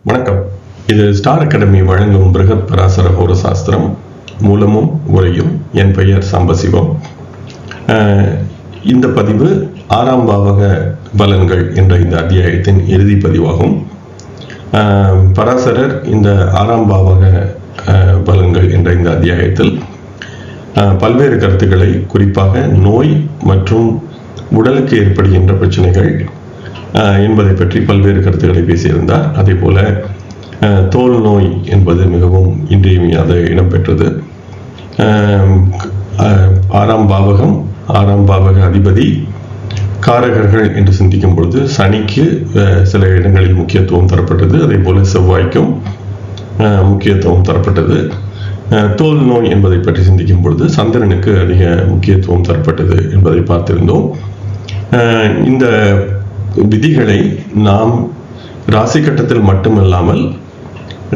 வணக்கம். இது star academy வழங்கும் பிருகத் பராசர ஹோர சாஸ்திரம் மூலமும் உரையும். என் பெயர் சாம்பசிவம். இந்த பதிவு 6ஆம் பாவக பலன்கள் என்ற இந்த அத்தியாயத்தின் இறுதி பதிவாகும். பராசரர் இந்த 6ஆம் பாவக பலன்கள் என்ற இந்த அத்தியாயத்தில் பல்வேறு கருத்துக்களை, குறிப்பாக நோய் மற்றும் உடலுக்கு ஏற்படுகின்ற பிரச்சனைகள் என்பதை பற்றி பல்வேறு கருத்துக்களை பேசியிருந்தார். அதே போல தோல் நோய் என்பது மிகவும் இன்றியமையாத இடம்பெற்றது. 6ஆம் பாவகம், 6ஆம் பாவக அதிபதி, காரகர்கள் என்று சிந்திக்கும் பொழுது சனிக்கு சில இடங்களில் முக்கியத்துவம் தரப்பட்டது. அதே போல செவ்வாய்க்கும் முக்கியத்துவம் தரப்பட்டது. தோல் நோய் என்பதை பற்றி சிந்திக்கும் பொழுது சந்திரனுக்கு அதிக முக்கியத்துவம் தரப்பட்டது என்பதை பார்த்திருந்தோம். இந்த விதிகளை நாம் ராசி கட்டத்தில் மட்டுமல்லாமல்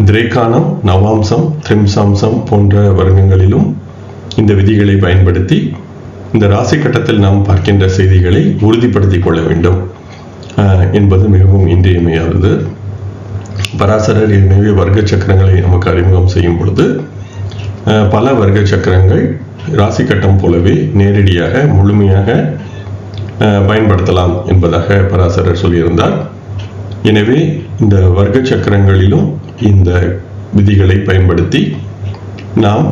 திரேகானம், நவாம்சம், திரிம்சாம்சம் போன்ற வர்க்கங்களிலும் இந்த விதிகளை பயன்படுத்தி இந்த ராசி கட்டத்தில் நாம் பார்க்கின்ற செய்திகளை உறுதிப்படுத்திக் கொள்ள வேண்டும் என்பது மிகவும் இன்றியமையாதது. பராசரர் எனவே வர்க்க சக்கரங்களை நமக்கு அறிமுகம் செய்யும் பொழுது பல வர்க்க சக்கரங்கள் ராசி கட்டம் போலவே நேரடியாக முழுமையாக பயன்படுத்தலாம் என்பதாக பராசரர் சொல்லியிருந்தார். எனவே இந்த வர்க்க சக்கரங்களிலும் இந்த விதிகளை பயன்படுத்தி நாம்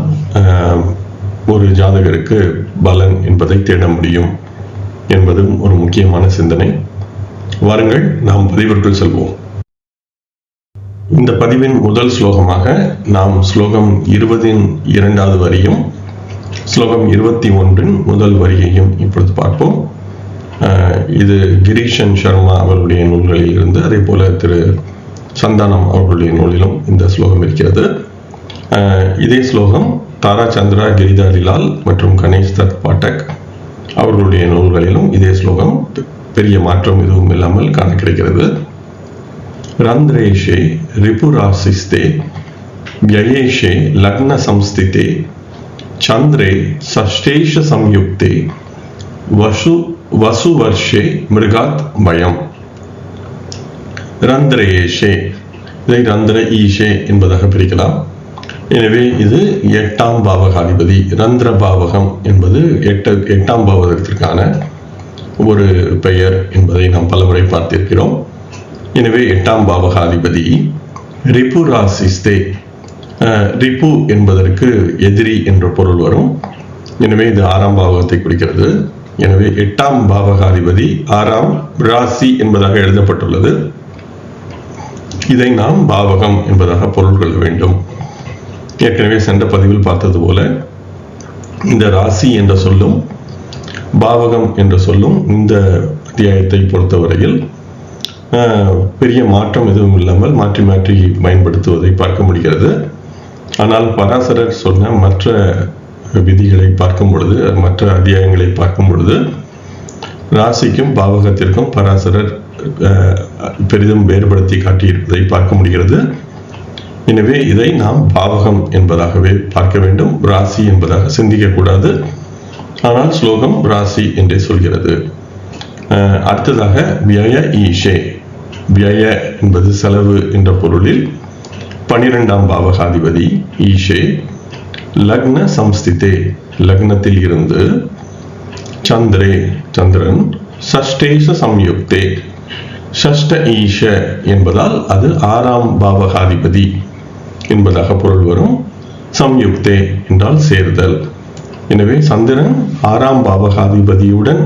ஒரு ஜாதகருக்கு பலன் என்பதை தேட முடியும் என்பதும் ஒரு முக்கியமான சிந்தனை. வாருங்கள், நாம் பதிவிற்குள் செல்வோம். இந்த பதிவின் முதல் ஸ்லோகமாக நாம் ஸ்லோகம் 20-ன் 2வது வரியும் ஸ்லோகம் 21-ன் முதல் வரியையும் இப்பொழுது பார்ப்போம். இது கிரீஷன் சர்மா அவர்களுடைய நூல்களில் இருந்து, அதே போல திரு சந்தானம் அவர்களுடைய நூலிலும் இந்த ஸ்லோகம் இருக்கிறது. இதே ஸ்லோகம் தாரா சந்திரா, கிரிதாரிலால் மற்றும் கணேஷ் தத் பாட்டக் அவர்களுடைய நூல்களிலும் இதே ஸ்லோகம் பெரிய மாற்றம் எதுவும் இல்லாமல் காண கிடைக்கிறது. ரந்திரேஷே ரிபுராசிஸ்தே வியயேஷே லக்ன சம்ஸ்திதே சந்திரே சஷ்டேஷ சம்யுக்தே வசுவர்ஷே மிருகாத் பயம். ரந்திரேஷே, இதை ரந்திர ஈஷே என்பதாக பிரிக்கலாம். எனவே இது 8ஆம் பாவகாதிபதி. ரந்திர பாவகம் என்பது 8ஆம் பாவகத்திற்கான ஒரு பெயர் என்பதை நாம் பலமுறை பார்த்திருக்கிறோம். எனவே 8ஆம் பாவகாதிபதி ரிபு ராசிஸ்தே. ரிபு என்பதற்கு எதிரி என்ற பொருள் வரும். எனவே இது 6ஆம் பாவகத்தை குறிக்கிறது. எனவே 8ஆம் பாவகாதிபதி 6ஆம் ராசி என்பதாக எழுதப்பட்டுள்ளது. இதை நாம் பாவகம் என்பதாக பொருள் கொள்ள வேண்டும். ஏற்கனவே சென்ற பதிவில் பார்த்தது போல இந்த ராசி என்ற சொல்லும் பாவகம் என்ற சொல்லும் இந்த அத்தியாயத்தை பொறுத்தவரையில் பெரிய மாற்றம் எதுவும் இல்லாமல் மாற்றி மாற்றி பயன்படுத்துவதை பார்க்க முடிகிறது. ஆனால் பராசரர் சொன்ன மற்ற விதிகளை பார்க்கும் பொழுது, மற்ற அத்தியாயங்களை பார்க்கும் பொழுது ராசிக்கும் பாவகத்திற்கும் பராசரர் பெரிதும் வேறுபடுத்தி காட்டியிருப்பதை பார்க்க முடிகிறது. எனவே இதை நாம் பாவகம் என்பதாகவே பார்க்க வேண்டும், ராசி என்பதாக சிந்திக்கக்கூடாது. ஆனால் ஸ்லோகம் ராசி என்றே சொல்கிறது. அடுத்ததாக வியய ஈஷே. வியய என்பது செலவு என்ற பொருளில் 12ஆம் பாவகாதிபதி ஈஷே. லக்ன சம்ஸ்திதே, லக்னத்தில் இருந்து, சந்திரே சந்திரன், சஷ்டேஷ சம்யுக்தே, ஷஷ்ட ஈஷ என்பதால் அது 6ஆம் பாவகாதிபதி என்பதாக பொருள் வரும். சம்யுக்தே என்றால் சேர்தல். எனவே சந்திரன் 6ஆம் பாவகாதிபதியுடன்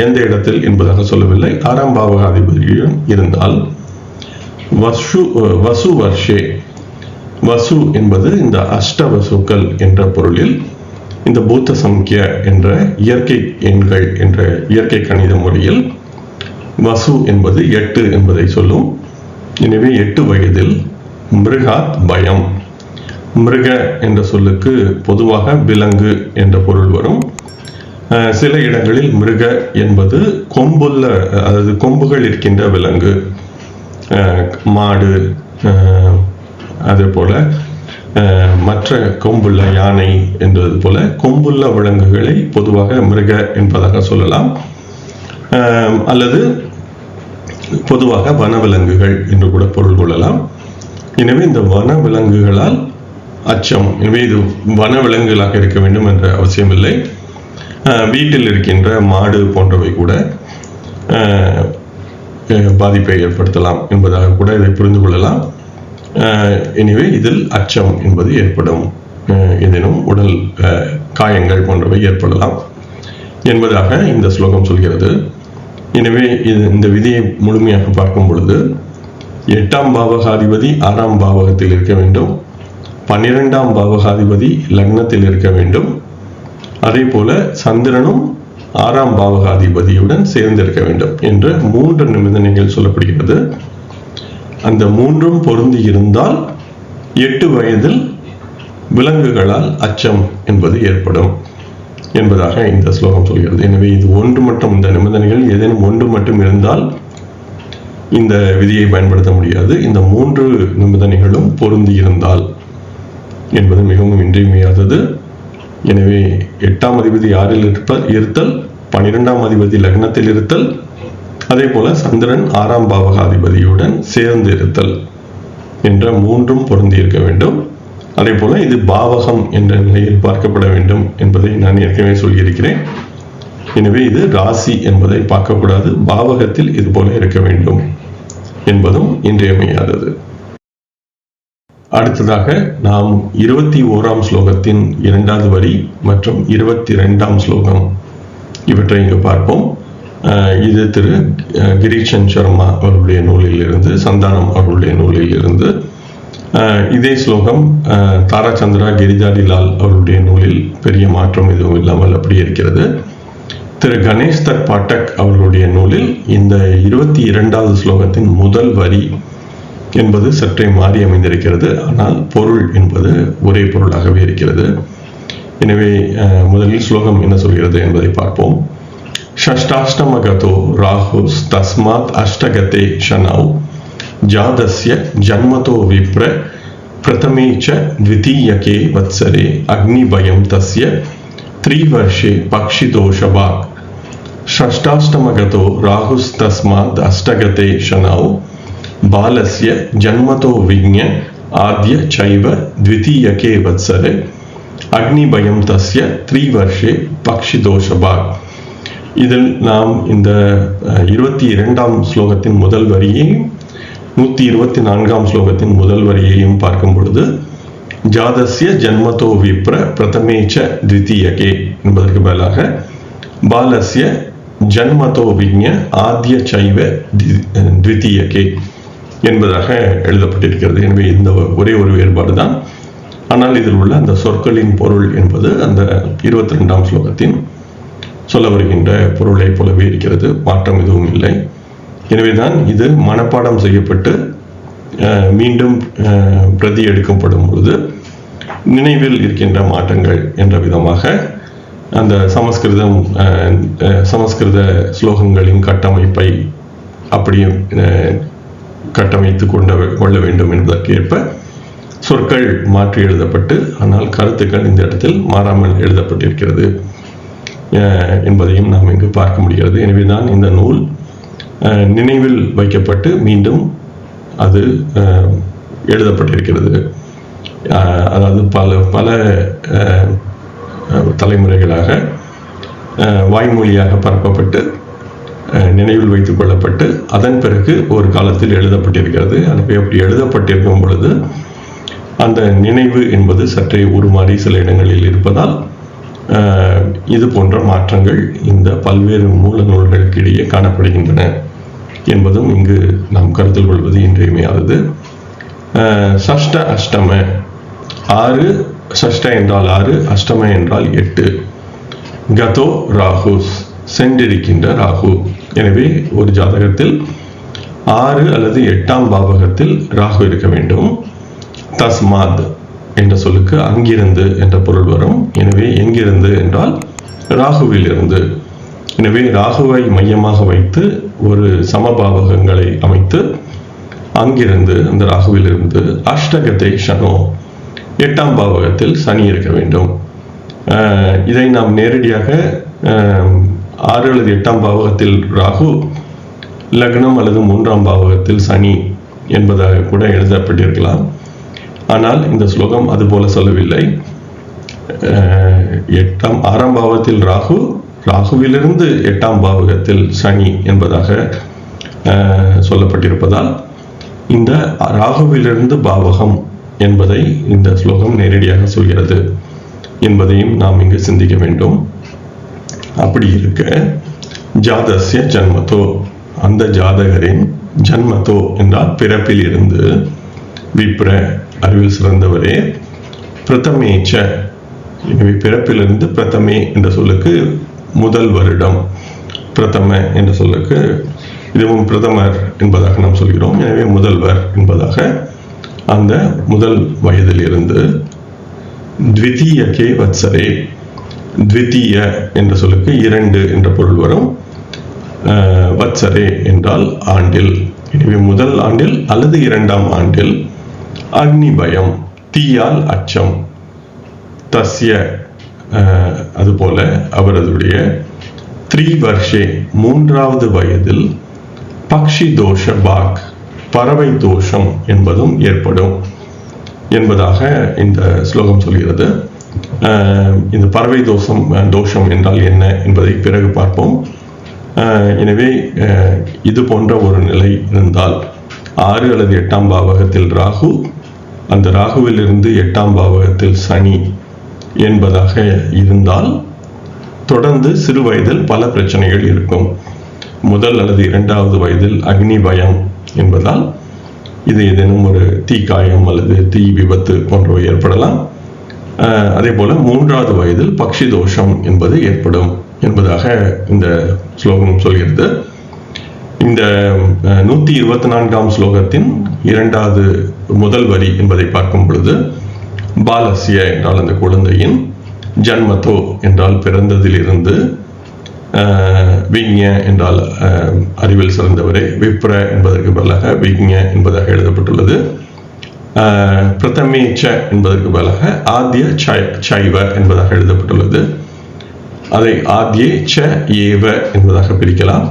எந்த இடத்தில் என்பதாக சொல்லவில்லை, 6ஆம் பாவகாதிபதியுடன் இருந்தால் வசு வர்ஷே. வசு என்பது இந்த அஷ்டவசுக்கள் என்ற பொருளில் இந்த பூத்த சம்கிய என்ற இயற்கை எண்கள் என்ற இயற்கை கணித முறையில் வசு என்பது 8 என்பதை சொல்லும். எனவே 8 வயதில் மிருகாத் பயம். மிருக என்ற சொல்லுக்கு பொதுவாக விலங்கு என்ற பொருள் வரும். சில இடங்களில் மிருக என்பது கொம்புள்ள, அதாவது கொம்புகள் இருக்கின்ற விலங்கு, மாடு, அதே போல மற்ற கொம்புள்ள யானை என்பது போல கொம்புள்ள விலங்குகளை பொதுவாக மிருக என்பதாக சொல்லலாம். அல்லது பொதுவாக வனவிலங்குகள் என்று கூட பொருள் கொள்ளலாம். எனவே இந்த வன விலங்குகளால் அச்சம். எனவே இது வன விலங்குகளாக இருக்க வேண்டும் என்ற அவசியமில்லை. வீட்டில் இருக்கின்ற மாடு போன்றவை கூட பாதிப்பை ஏற்படுத்தலாம் என்பதாக கூட இதை புரிந்து கொள்ளலாம். எனவே இதில் அச்சம் என்பது ஏற்படும், ஏதேனும் உடல் காயங்கள் போன்றவை ஏற்படலாம் என்பதாக இந்த ஸ்லோகம் சொல்கிறது. எனவே இந்த விதியை முழுமையாக பார்க்கும் பொழுது 8ஆம் பாவகாதிபதி 6ஆம் பாவகத்தில் இருக்க வேண்டும், 12ஆம் பாவகாதிபதி லக்னத்தில் இருக்க வேண்டும், அதே போல சந்திரனும் 6ஆம் பாவகாதிபதியுடன் சேர்ந்திருக்க வேண்டும் என்ற 3 நிபந்தனைகள் சொல்லப்படுகிறது. அந்த 3ம் பொருந்தி இருந்தால் 8 வயதில் விலங்குகளால் அச்சம் என்பது ஏற்படும் என்பதாக இந்த ஸ்லோகம் சொல்கிறது. எனவே இது ஒன்று மட்டும், இந்த நிபந்தனைகள் ஏதேனும் ஒன்று மட்டும் இருந்தால் இந்த விதியை பயன்படுத்த முடியாது. இந்த 3 நிபந்தனைகளும் பொருந்தி இருந்தால் என்பது மிகவும் இன்றியமையாதது. எனவே 8ஆம் அதிபதி 6இல் இருத்தல், 12ஆம் அதிபதி லக்னத்தில் இருத்தல், அதே போல சந்திரன் 6ஆம் பாவகாதிபதியுடன் சேர்ந்து இருத்தல் என்ற 3ம் பொருந்தி இருக்க வேண்டும். அதே போல இது பாவகம் என்ற நிலையில் பார்க்கப்பட வேண்டும் என்பதை நான் ஏற்கனவே சொல்லியிருக்கிறேன். எனவே இது ராசி என்பதை பார்க்கக்கூடாது, பாவகத்தில் இது போல இருக்க வேண்டும் என்பதும் இன்றியமையாதது. அடுத்ததாக நாம் 21ஆம் ஸ்லோகத்தின் 2வது வரி மற்றும் 22ஆம் ஸ்லோகம் இவற்றை இங்கு பார்ப்போம். இது திரு கிரீஷன் சர்மா அவருடைய நூலில் இருந்து, சந்தானம் அவருடைய நூலில் இருந்து. இதே ஸ்லோகம் தாராச்சந்திரா கிரிஜாரிலால் அவருடைய நூலில் பெரிய மாற்றம் எதுவும் இல்லாமல் அப்படியே இருக்கிறது. திரு கணேஷ் தர் பாட்டக் அவர்களுடைய நூலில் இந்த 22வது ஸ்லோகத்தின் முதல் வரி என்பது சற்றே மாறி அமைந்திருக்கிறது, ஆனால் பொருள் என்பது ஒரே பொருளாகவே இருக்கிறது. எனவே முதலில் ஸ்லோகம் என்ன சொல்கிறது என்பதை பார்ப்போம். ஷஷ்டாஷ்டமகதோ ராஹுஸ் தஸ்மாத் அஷ்டகதே ஷனௌ ஜாதஸ்ய ஜன்மதோ விப்ர பிரதமே ச த்விதீயகே வத்சரே அக்னிபயம் தஸ்ய 3 வருஷே பக்ஷிதோஷபாக். ஷஷ்டாஷ்டமகதோ ராஹுஸ் தஸ்மாத் அஷ்டகதே ஷனௌ பாலஸ்ய ஜன்மதோ விக்ஞ ஆத்ய சைவ த்விதீயகே வத்சரே அக்னிபயம் தஸ்ய 3 வருஷே பக்ஷிதோஷபாக். இதில் நாம் இந்த 22ஆம் ஸ்லோகத்தின் முதல் வரியையும் 124ஆம் ஸ்லோகத்தின் முதல் வரியையும் பார்க்கும் பொழுது ஜாதஸ்ய ஜன்மதோ விப்ர பிரதமேச்ச த்விதீயகே என்பதற்கு பதிலாக பாலஸ்ய ஜன்மதோ விக்ஞ ஆத்ய சைவ த்விதீயகே என்பதாக எழுதப்பட்டிருக்கிறது. எனவே இந்த ஒரே ஒரு வேறுபாடு தான். ஆனால் இதில் உள்ள அந்த சொற்களின் பொருள் என்பது அந்த 22ஆம் ஸ்லோகத்தின் சொல்ல வருகின்ற பொருளை போலவே இருக்கிறது, மாற்றம் எதுவும் இல்லை. எனவேதான் இது மனப்பாடம் செய்யப்பட்டு மீண்டும் பிரதி எடுக்கப்படும் பொழுது நினைவில் இருக்கின்ற மாற்றங்கள் என்ற விதமாக அந்த சமஸ்கிருத ஸ்லோகங்களின் கட்டமைப்பை அப்படியே கட்டமைத்து கொள்ள வேண்டும் என்பதற்கு ஏற்ப சொற்கள் மாற்றி எழுதப்பட்டு, ஆனால் கருத்துக்கள் இந்த இடத்தில் மாறாமல் எழுதப்பட்டிருக்கிறது என்பதையும் நாம் இங்கு பார்க்க முடிகிறது. எனவே தான் இந்த நூல் நினைவில் வைக்கப்பட்டு மீண்டும் அது எழுதப்பட்டிருக்கிறது. அதாவது பல தலைமுறைகளாக வாய்மொழியாக பரப்பப்பட்டு நினைவில் வைத்துக் கொள்ளப்பட்டு அதன் பிறகு ஒரு காலத்தில் எழுதப்பட்டிருக்கிறது. எனவே அப்படி எழுதப்பட்டிருக்கும் பொழுது அந்த நினைவு என்பது சற்றே உருமாறி சில இடங்களில் இருப்பதால் இது போன்ற மாற்றங்கள் இந்த பல்வேறு மூல நூல்களுக்கு இடையே காணப்படுகின்றன என்பதும் இங்கு நாம் கருத்தில் கொள்வது இன்றியமையாதது. சஷ்ட அஷ்டம 6, சஷ்ட என்றால் 6, அஷ்டம என்றால் 8. கதோ ராகுஸ் சென்றிருக்கின்ற ராகு. எனவே ஒரு ஜாதகத்தில் 6 அல்லது 8ஆம் பாவகத்தில் ராகு இருக்க வேண்டும். தஸ்மாத் என்ற சொல்லுக்கு அங்கிருந்து என்ற பொருள் வரும். எனவே எங்கிருந்து என்றால் ராகுவில் இருந்து. எனவே ராகுவை மையமாக வைத்து ஒரு சமபாவகங்களை அமைத்து அங்கிருந்து, அந்த ராகுவில் இருந்து அஷ்டகத்தை ஷனோ 8ஆம் பாவகத்தில் சனி இருக்க வேண்டும். இதை நாம் நேரடியாக 6 அல்லது 8ஆம் பாவகத்தில் ராகு, லக்னம் அல்லது 3ஆம் பாவகத்தில் சனி என்பதாக கூட எழுதப்பட்டிருக்கலாம். ஆனால் இந்த ஸ்லோகம் அதுபோல சொல்லவில்லை. 6ஆம் பாவத்தில் ராகு, ராகுவிலிருந்து 8ஆம் பாவகத்தில் சனி என்பதாக சொல்லப்பட்டிருப்பதால் இந்த ராகுவிலிருந்து பாவகம் என்பதை இந்த ஸ்லோகம் நேரடியாக சொல்கிறது என்பதையும் நாம் இங்கு சிந்திக்க வேண்டும். அப்படி இருக்க ஜாதஸ்ய ஜன்மத்தோ, அந்த ஜாதகரின் ஜன்மத்தோ என்றால் பிறப்பில் இருந்து, விப்ர அறிவில் சிறந்தவரே, பிரதமேச்ச, எனவே பிறப்பிலிருந்து பிரதமே என்ற சொல்லுக்கு முதல் வருடம், பிரதம என்ற சொல்லுக்கு இதுவும் பிரதமர் என்பதாக நாம் சொல்கிறோம். எனவே முதல்வர் என்பதாக அந்த முதல் வயதில் இருந்து த்விதீயகே வத்சரே, த்விதீய என்ற சொல்லுக்கு 2 என்ற பொருள் வரும். வத்சரே என்றால் ஆண்டில், எனவே முதல் ஆண்டில் அல்லது 2ஆம் ஆண்டில், அக்னி பயம், தீயால் அச்சம், தஸ்ய அதுபோல அவரதுடைய 3 வருஷே 3வது வயதில் பக்ஷி தோஷ பாக், பறவை தோஷம் என்பதும் ஏற்படும் என்பதாக இந்த ஸ்லோகம் சொல்கிறது. இந்த பறவை தோஷம் என்றால் என்ன என்பதை பிறகு பார்ப்போம். எனவே இது போன்ற ஒரு நிலை இருந்தால் 6 அல்லது 8ஆம் பாவகத்தில் ராகு, அந்த ராகுவில் இருந்து 8ஆம் பாவகத்தில் சனி என்பதாக இருந்தால் தொடர்ந்து சிறு வயதில் பல பிரச்சனைகள் இருக்கும். முதல் அல்லது 2வது வயதில் அக்னி பயம் என்பதால் இது ஏதேனும் ஒரு தீக்காயம் அல்லது தீ விபத்து போன்றவை ஏற்படலாம். அதே போல 3வது வயதில் பக்ஷி தோஷம் என்பது ஏற்படும் என்பதாக இந்த ஸ்லோகம் சொல்கிறது. இந்த 124ஆம் ஸ்லோகத்தின் 2வது முதல் வரி என்பதை பார்க்கும் பொழுது பாலசிய என்றால் அந்த குழந்தையின், ஜன்மத்தோ என்றால் பிறந்ததிலிருந்து, விக்ஞ என்றால் அறிவில் சிறந்தவரே, விப்ர என்பதற்கு பதிலாக விக்ஞ என்பதாக எழுதப்பட்டுள்ளது. பிரதமேச்ச என்பதற்கு பதிலாக ஆத்ய சைவ என்பதாக எழுதப்பட்டுள்ளது. அதை ஆத்யே ச ஏவ என்பதாக பிரிக்கலாம்.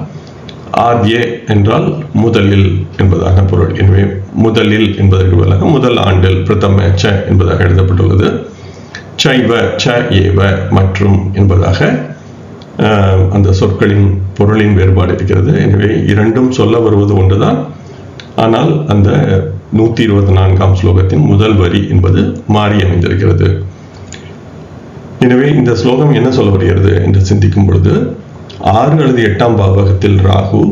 ஆத்யே என்றால் முதலில் என்பதாக பொருள். எனவே முதலில் என்பதற்கு பதிலாக முதல் ஆண்டில், பிரதமேச்ச என்பதாக எழுதப்பட்டுள்ளது. சைவ ச ஏவ மற்றும் என்பதாக அந்த சொற்களின் பொருளின் வேறுபாடு இருக்கிறது. எனவே இரண்டும் சொல்ல வருவது ஒன்றுதான். ஆனால் அந்த 124ஆம் ஸ்லோகத்தின் முதல் வரி என்பது மாறி அமைந்திருக்கிறது. எனவே இந்த ஸ்லோகம் என்ன சொல்ல வருகிறது என்று சிந்திக்கும் பொழுது 6 அல்லது 8ஆம் பாவகத்தில் ராகு,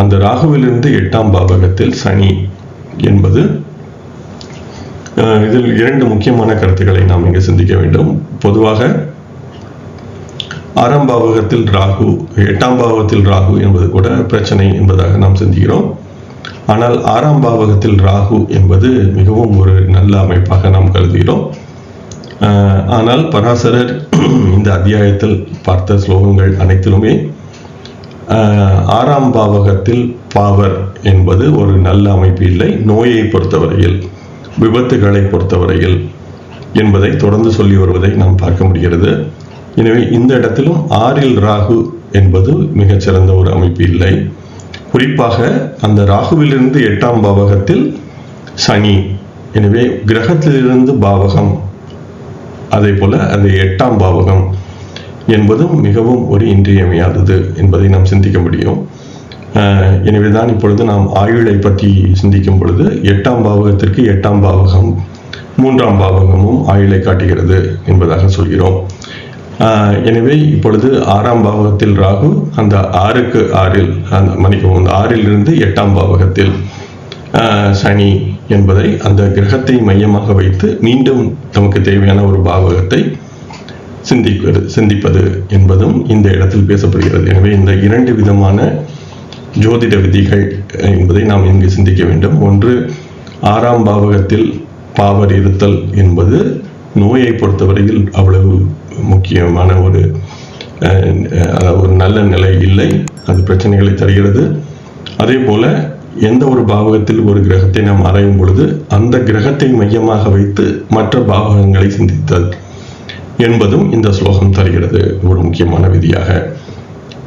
அந்த ராகுவிலிருந்து 8ஆம் பாவகத்தில் சனி என்பது, இதில் 2 முக்கியமான கருத்துக்களை நாம் இங்கு சிந்திக்க வேண்டும். பொதுவாக 6ஆம் பாவகத்தில் ராகு, 8ஆம் பாவகத்தில் ராகு என்பது கூட பிரச்சனை என்பதாக நாம் சிந்திக்கிறோம். ஆனால் 6ஆம் பாவகத்தில் ராகு என்பது மிகவும் ஒரு நல்ல அமைப்பாக நாம் கருதுகிறோம். ஆனால் பராசரர் இந்த அத்தியாயத்தில் பார்த்த ஸ்லோகங்கள் அனைத்திலுமே 6ஆம் பாவகத்தில் பாவர் என்பது ஒரு நல்ல அமைப்பு இல்லை, நோயை பொறுத்தவரையில், விபத்துகளை பொறுத்தவரையில் என்பதை தொடர்ந்து சொல்லி வருவதை நாம் பார்க்க முடிகிறது. எனவே இந்த இடத்திலும் 6இல் ராகு என்பது மிகச்சிறந்த ஒரு அமைப்பு இல்லை. குறிப்பாக அந்த ராகுவிலிருந்து 8ஆம் பாவகத்தில் சனி, எனவே கிரகத்திலிருந்து பாவகம், அதே போல அந்த 8ஆம் பாவகம் என்பதும் மிகவும் ஒரு இன்றியமையாதது என்பதை நாம் சிந்திக்க முடியும். எனவேதான் இப்பொழுது நாம் ஆயுளை பற்றி சிந்திக்கும் பொழுது 8ஆம் பாவகத்திற்கு 8ஆம் பாவகம் 3ஆம் பாவகமும் ஆயுளை காட்டுகிறது என்பதாக சொல்கிறோம். எனவே இப்பொழுது 6ஆம் பாவகத்தில் ராகு, அந்த 6க்கு 6இல் அந்த 6இலிருந்து 8ஆம் பாவகத்தில் சனி என்பதை அந்த கிரகத்தை மையமாக வைத்து மீண்டும் நமக்கு தேவையான ஒரு பாவகத்தை சிந்திப்பது என்பதும் இந்த இடத்தில் பேசப்படுகிறது. எனவே இந்த 2 விதமான ஜோதிட விதிகள் என்பதை நாம் இங்கு சிந்திக்க வேண்டும். ஒன்று, 6ஆம் பாவகத்தில் பாவர் இருத்தல் என்பது நோயை பொறுத்தவரையில் அவ்வளவு முக்கியமான ஒரு நல்ல நிலை இல்லை, அது பிரச்சனைகளை தருகிறது. அதே போல எந்த ஒரு பாவகத்தில் ஒரு கிரகத்தை நாம் ஆராயும் பொழுது அந்த கிரகத்தை மையமாக வைத்து மற்ற பாவகங்களை சிந்தித்தல் என்பதும் இந்த ஸ்லோகம் தருகிறது ஒரு முக்கியமான விதியாக.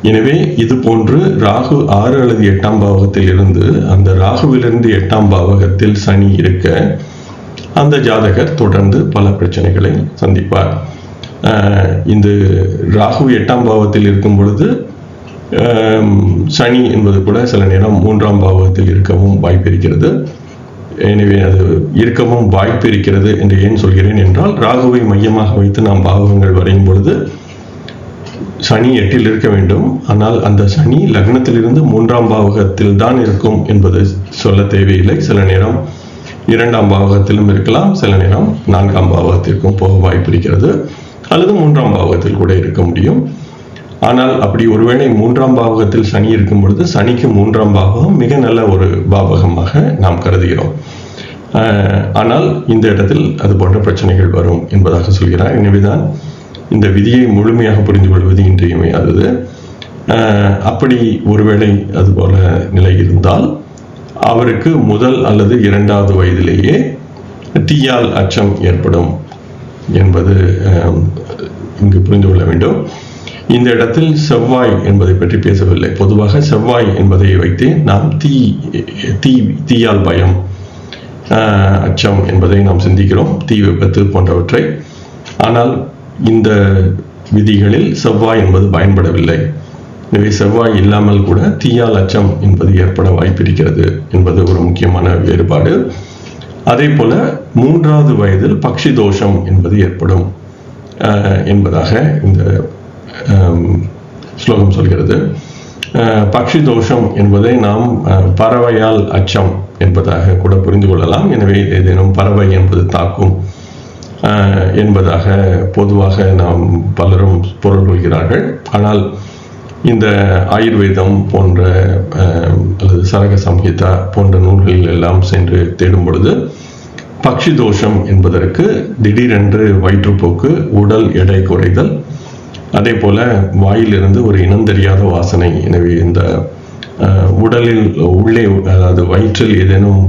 எனவே இது போன்று ராகு 6 அல்லது 8ஆம் பாவகத்தில் இருந்து அந்த ராகுவிலிருந்து 8ஆம் பாவகத்தில் சனி இருக்க அந்த ஜாதகர் தொடர்ந்து பல பிரச்சனைகளை சந்திப்பார். இந்த ராகு 8ஆம் பாவத்தில் இருக்கும் பொழுது சனி என்பது கூட சில நேரம் 3ஆம் பாவகத்தில் இருக்கவும் வாய்ப்பு இருக்கிறது. எனவே அது இருக்கவும் வாய்ப்பு இருக்கிறது என்று ஏன் சொல்கிறேன் என்றால், ராகுவை மையமாக வைத்து நாம் பாவகங்கள் வரையும் பொழுது சனி 8இல் இருக்க வேண்டும். ஆனால் அந்த சனி லக்னத்திலிருந்து 3ஆம் பாவகத்தில் தான் இருக்கும் என்பது சொல்ல தேவையில்லை. சில நேரம் 2ஆம் பாவகத்திலும் இருக்கலாம், சில நேரம் 4ஆம் பாவகத்திற்கும் போக வாய்ப்பு இருக்கிறது, அல்லது 3ஆம் பாவகத்தில் கூட இருக்க முடியும். ஆனால் அப்படி ஒருவேளை 3ஆம் பாவகத்தில் சனி இருக்கும் பொழுது சனிக்கு 3ஆம் பாவகம் மிக நல்ல ஒரு பாவகமாக நாம் கருதுகிறோம். ஆனால் இந்த இடத்தில் அது போன்ற பிரச்சனைகள் வரும் என்பதாக சொல்கிறார். எனவேதான் இந்த விதியை முழுமையாக புரிந்து கொள்வது இன்றியமையாதது. அப்படி ஒருவேளை அதுபோல நிலை இருந்தால் அவருக்கு முதல் அல்லது 2வது வயதிலேயே தீயால் அச்சம் ஏற்படும் என்பது இங்கு புரிந்து கொள்ள வேண்டும். இந்த இடத்தில் செவ்வாய் என்பதை பற்றி பேசவில்லை. பொதுவாக செவ்வாய் என்பதை வைத்து நாம் தீயால் பயம், அச்சம் என்பதை நாம் சிந்திக்கிறோம், தீ விபத்து போன்றவற்றை. ஆனால் இந்த விதிகளில் செவ்வாய் என்பது பயன்படவில்லை. எனவே செவ்வாய் இல்லாமல் கூட தீயால் அச்சம் என்பது ஏற்பட வாய்ப்பிருக்கிறது என்பது ஒரு முக்கியமான வேறுபாடு. அதே போல 3வது வயதில் பக்ஷி தோஷம் என்பது ஏற்படும் என்பதாக இந்த ஸ்லோகம் சொல்கிறது. பக்ஷி தோஷம் என்பதை நாம் பறவையால் அச்சம் என்பதாக கூட புரிந்து கொள்ளலாம். எனவே ஏதேனும் பறவை என்பது தாக்கும் என்பதாக பொதுவாக நாம் பலரும் பொருள் கொள்கிறார்கள். ஆனால் இந்த ஆயுர்வேதம் போன்ற அல்லது சரக சம்ஹிதா போன்ற நூல்களில் எல்லாம் சென்று தேடும் பொழுது பக்ஷி தோஷம் என்பதற்கு திடீரென்று வயிற்றுப்போக்கு, உடல் எடை குறைதல், அதே போல வாயிலிருந்து ஒரு இனந்தெரியாத வாசனை. எனவே இந்த உடலில் உள்ளே, அதாவது வயிற்றில் ஏதேனும்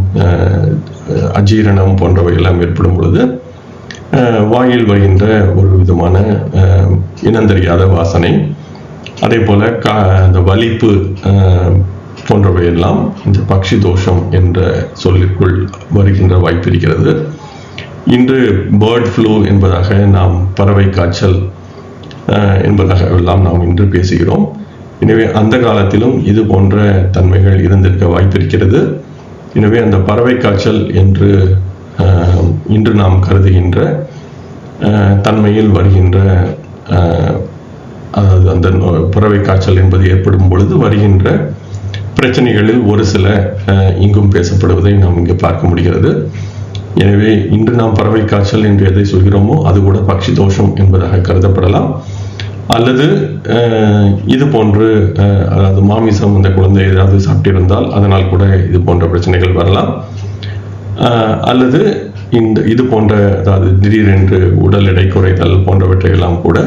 அஜீரணம் போன்றவை எல்லாம் ஏற்படும் பொழுது வாயில் வருகின்ற ஒரு விதமான இனந்தெரியாத வாசனை, அதே போல அந்த வலிப்பு போன்றவையெல்லாம் இந்த பக்ஷி தோஷம் என்ற சொல்லிற்குள் வருகின்ற வாய்ப்பு இருக்கிறது. இன்று பேர்ட் ஃப்ளூ என்பதாக நாம் பறவை காய்ச்சல் என்பதாக எல்லாம் நாம் இன்று பேசுகிறோம். எனவே அந்த காலத்திலும் இது போன்ற தன்மைகள் இருந்திருக்க வாய்ப்பிருக்கிறது. எனவே அந்த பறவை காய்ச்சல் என்று இன்று நாம் கருதுகின்ற தன்மையில் வருகின்ற, அதாவது அந்த பறவை காய்ச்சல் என்பது ஏற்படும் பொழுது வருகின்ற பிரச்சனைகளில் ஒரு சில இங்கும் பேசப்படுவதை நாம் இங்கு பார்க்க முடிகிறது. எனவே இன்று நாம் பறவை காய்ச்சல் என்று எதை சொல்கிறோமோ அது கூட பக்ஷி தோஷம் என்பதாக கருதப்படலாம். அல்லது இது போன்று, அதாவது மாமிசம் அந்த குழந்தை ஏதாவது சாப்பிட்டிருந்தால் அதனால் கூட இது போன்ற பிரச்சனைகள் வரலாம். அல்லது இது போன்ற, அதாவது திடீரென்று உடல் எடை குறைதல் போன்றவற்றையெல்லாம் கூட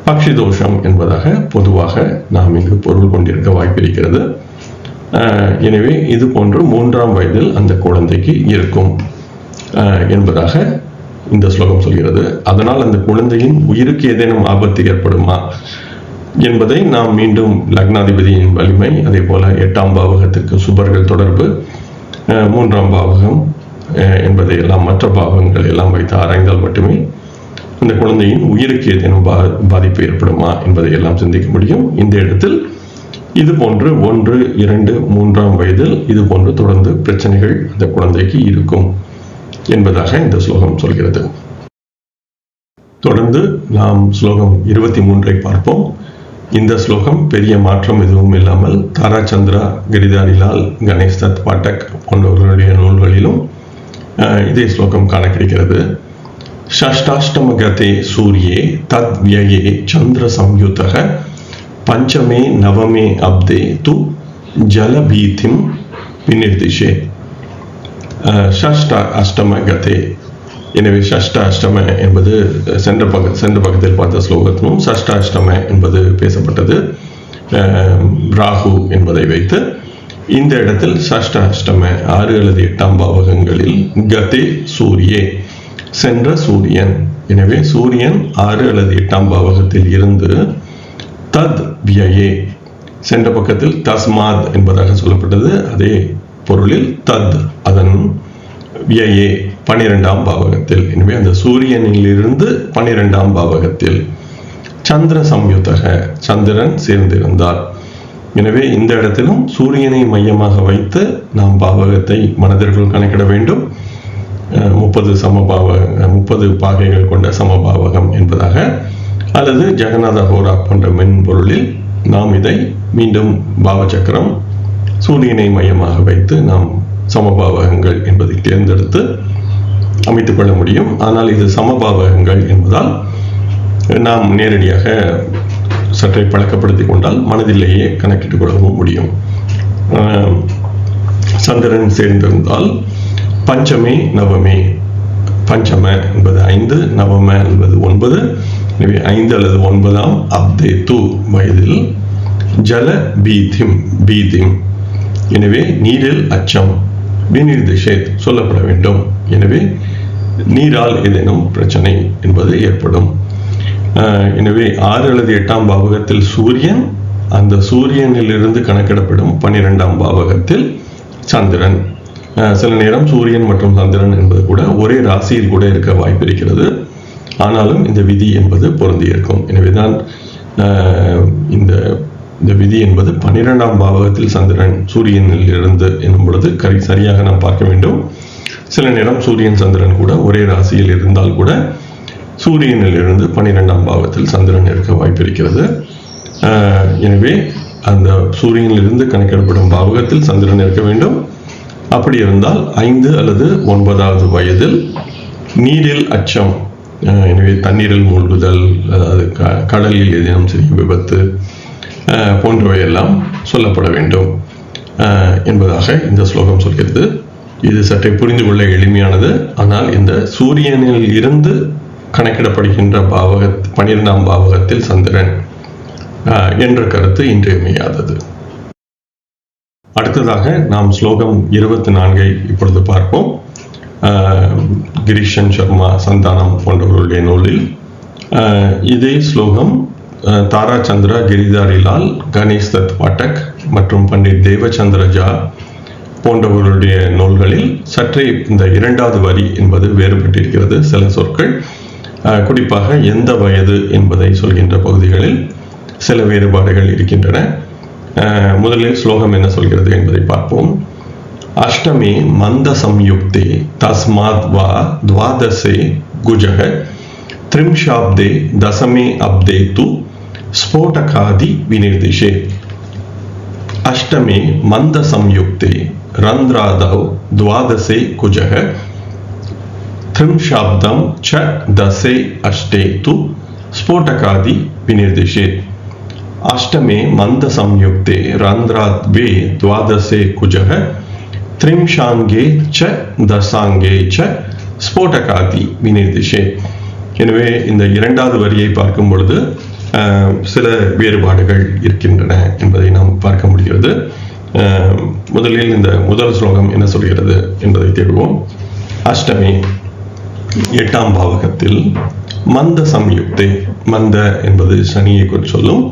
பக்ஷி தோஷம் என்பதாக பொதுவாக நாம் இங்கு பொருள் கொண்டிருக்க வாய்ப்பிருக்கிறது. எனவே இது போன்று 3ஆம் வயதில் அந்த குழந்தைக்கு இருக்கும் என்பதாக இந்த ஸ்லோகம் சொல்கிறது. அதனால் அந்த குழந்தையின் உயிருக்கு ஏதேனும் ஆபத்து ஏற்படுமா என்பதை நாம் மீண்டும் லக்னாதிபதியின் வலிமை, அதே போல 8ஆம் பாவகத்திற்கு சுபர்கள் தொடர்பு, 3ஆம் பாவகம் என்பதை எல்லாம் மற்ற பாவகங்கள் எல்லாம் வைத்து ஆராய்ந்தால் மட்டுமே அந்த குழந்தையின் உயிருக்கு ஏதேனும் பாதிப்பு ஏற்படுமா என்பதை எல்லாம் சிந்திக்க முடியும். இந்த இடத்தில் இது போன்று 1, 2, 3ஆம் வயதில் இது போன்று தொடர்ந்து பிரச்சனைகள் அந்த குழந்தைக்கு இருக்கும் என்பதாக இந்த ஸ்லோகம் சொல்கிறது. தொடர்ந்து நாம் ஸ்லோகம் 23 பார்ப்போம். இந்த ஸ்லோகம் பெரிய மாற்றம் எதுவும் இல்லாமல் தாராச்சந்திரா, கிரிதாரிலால், கணேஷ் தத் பாட்டக் போன்றவர்களுடைய நூல்களிலும் இதே ஸ்லோகம் காண கிடைக்கிறது. ஷஷ்டாஷ்டமகதே சூரியே தத் வியே சந்திர சம்யுதக பஞ்சமே நவமே அப்தே து ஜலபீதிம் விநிர்திஷே. ஷஷ்ட அஷ்டம கதே. எனவே ஷஷ்ட அஷ்டம என்பது சென்ற பக்கத்தில் பார்த்த ஸ்லோகத்திலும் ஷஷ்ட அஷ்டம என்பது பேசப்பட்டது ராகு என்பதை வைத்து. இந்த இடத்தில் ஷஷ்ட அஷ்டம 6 அல்லது 8ஆம் பாவகங்களில் கதே சூரியே சென்ற சூரியன். எனவே சூரியன் 6 அல்லது 8ஆம் பாவகத்தில் இருந்து தத் வியயே. சென்ற பக்கத்தில் தஸ்மாத் என்பதாக சொல்லப்பட்டது. அதே பொருளில் தத் அதன் வியயே 12ஆம் பாவகத்தில். எனவே அந்த சூரியனிலிருந்து 12ஆம் பாவகத்தில். சந்திர சம்யுதக சந்திரன் சேர்ந்திருந்தார். எனவே இந்த இடத்திலும் சூரியனை மையமாக வைத்து நாம் பாவகத்தை மனதிற்குள் கணக்கிட வேண்டும். 30 பாகைகள் கொண்ட சமபாவகம் என்பதாக, அல்லது ஜெகநாத ஹோரா போன்ற மென்பொருளில் நாம் இதை மீண்டும் பாவச்சக்கரம் சூரியனை மையமாக வைத்து நாம் சமபாவகங்கள் என்பதை தேர்ந்தெடுத்து அமைத்துக் கொள்ள முடியும். ஆனால் இது சமபாவகங்கள் என்பதால் நாம் நேரடியாக சற்றை பழக்கப்படுத்திக் கொண்டால் மனதிலேயே கணக்கிட்டுக் கொள்ளவும் முடியும். சந்திரன் சேர்ந்திருந்தால் பஞ்சமே நவமே. பஞ்சம என்பது 5, நவம என்பது 9. எனவே 5 அல்லது 9ஆம் அப்தேத்து வயதில் ஜல பீதிம். எனவே நீரில் அச்சம் விநிர்திஷேத் சொல்லப்பட வேண்டும். எனவே நீரால் ஏதேனும் பிரச்சனை என்பது ஏற்படும். எனவே 6 அல்லது 8ஆம் பாவகத்தில் சூரியன், அந்த சூரியனிலிருந்து கணக்கிடப்படும் 12ஆம் பாவகத்தில் சந்திரன். சில நேரம் சூரியன் மற்றும் சந்திரன் என்பது கூட ஒரே ராசியில் கூட இருக்க வாய்ப்பு இருக்கிறது. ஆனாலும் இந்த விதி என்பது பொருந்தி இருக்கும். எனவேதான் இந்த விதி என்பது 12ஆம் பாவகத்தில் சந்திரன் சூரியனில் இருந்து என்னும் பொழுது சரியாக நாம் பார்க்க வேண்டும். சில நேரம் சூரியன் சந்திரன் கூட ஒரே ராசியில் இருந்தால் கூட சூரியனில் இருந்து 12ஆம் பாவத்தில் சந்திரன் இருக்க வாய்ப்பு இருக்கிறது. எனவே அந்த சூரியனிலிருந்து கணக்கிடப்படும் பாவகத்தில் சந்திரன் இருக்க வேண்டும். அப்படி இருந்தால் 5 அல்லது 9ஆவது வயதில் நீரில் அச்சம், எனவே தண்ணீரில் மூழ்குதல், அதாவது கடலில் ஏதேனும் சிறிய விபத்து போன்றவையெல்லாம் சொல்லப்பட வேண்டும் என்பதாக இந்த ஸ்லோகம் சொல்கிறது. இது சற்றே புரிந்து கொள்ள எளிமையானது. ஆனால் இந்த சூரியனில் இருந்து கணக்கிடப்படுகின்ற 12ஆம் பாவகத்தில் சந்திரன் என்ற கருத்து இன்றியமையாதது. அடுத்ததாக நாம் ஸ்லோகம் 24 இப்பொழுது பார்ப்போம். கிரீஷன் சர்மா சந்தானம் போன்றவர்களுடைய நூலில் இதே ஸ்லோகம் தாரா சந்திரா கிரிதாரிலால், கணேஷ் தத் பாட்டக் மற்றும் பண்டிட் தேவச்சந்திர ஜா போன்றவர்களுடைய நூல்களில் சற்றே இந்த 2வது வரி என்பது வேறுபட்டிருக்கிறது. சில சொற்கள் குறிப்பாக எந்த வயது என்பதை சொல்கின்ற பகுதிகளில் சில வேறுபாடுகள் இருக்கின்றன. முதலில் ஸ்லோகம் என்ன சொல்கிறது என்பதை பார்ப்போம். அஷ்டமே மந்த சம்யுக்தே தஸ்மாத் வா துவாதசே குஜக த்ரிம்ஷாப்தே தசமே அப்தே து ஸ்போடகாதி விநிர்திஷே. அஷ்டமே மந்த சம்யுக்தே ரந்திராதௌ துவாதசே குஜக த்ரிம்ஷாப்தம் ச தசே அஷ்டே து ஸ்போடகாதி விநிர்திஷே. அஷ்டமே மந்த சம்யுக்தே ரந்திராத்வே துவாதசே குஜக த்ரிம்ஷாங்கே ச தசாங்கே ச ஸ்போடகாதி விநிர்திஷே. எனவே இந்த 2வது வரியை பார்க்கும் பொழுது சில வேறுபாடுகள் இருக்கின்றன என்பதை நாம் பார்க்க முடிகிறது. முதலில் இந்த முதல் ஸ்லோகம் என்ன சொல்கிறது என்பதை தேடுவோம். அஷ்டமி 8ஆம் பாவகத்தில் மந்த சம்யுக்தே, மந்த என்பது சனியை குறித்து சொல்லும்.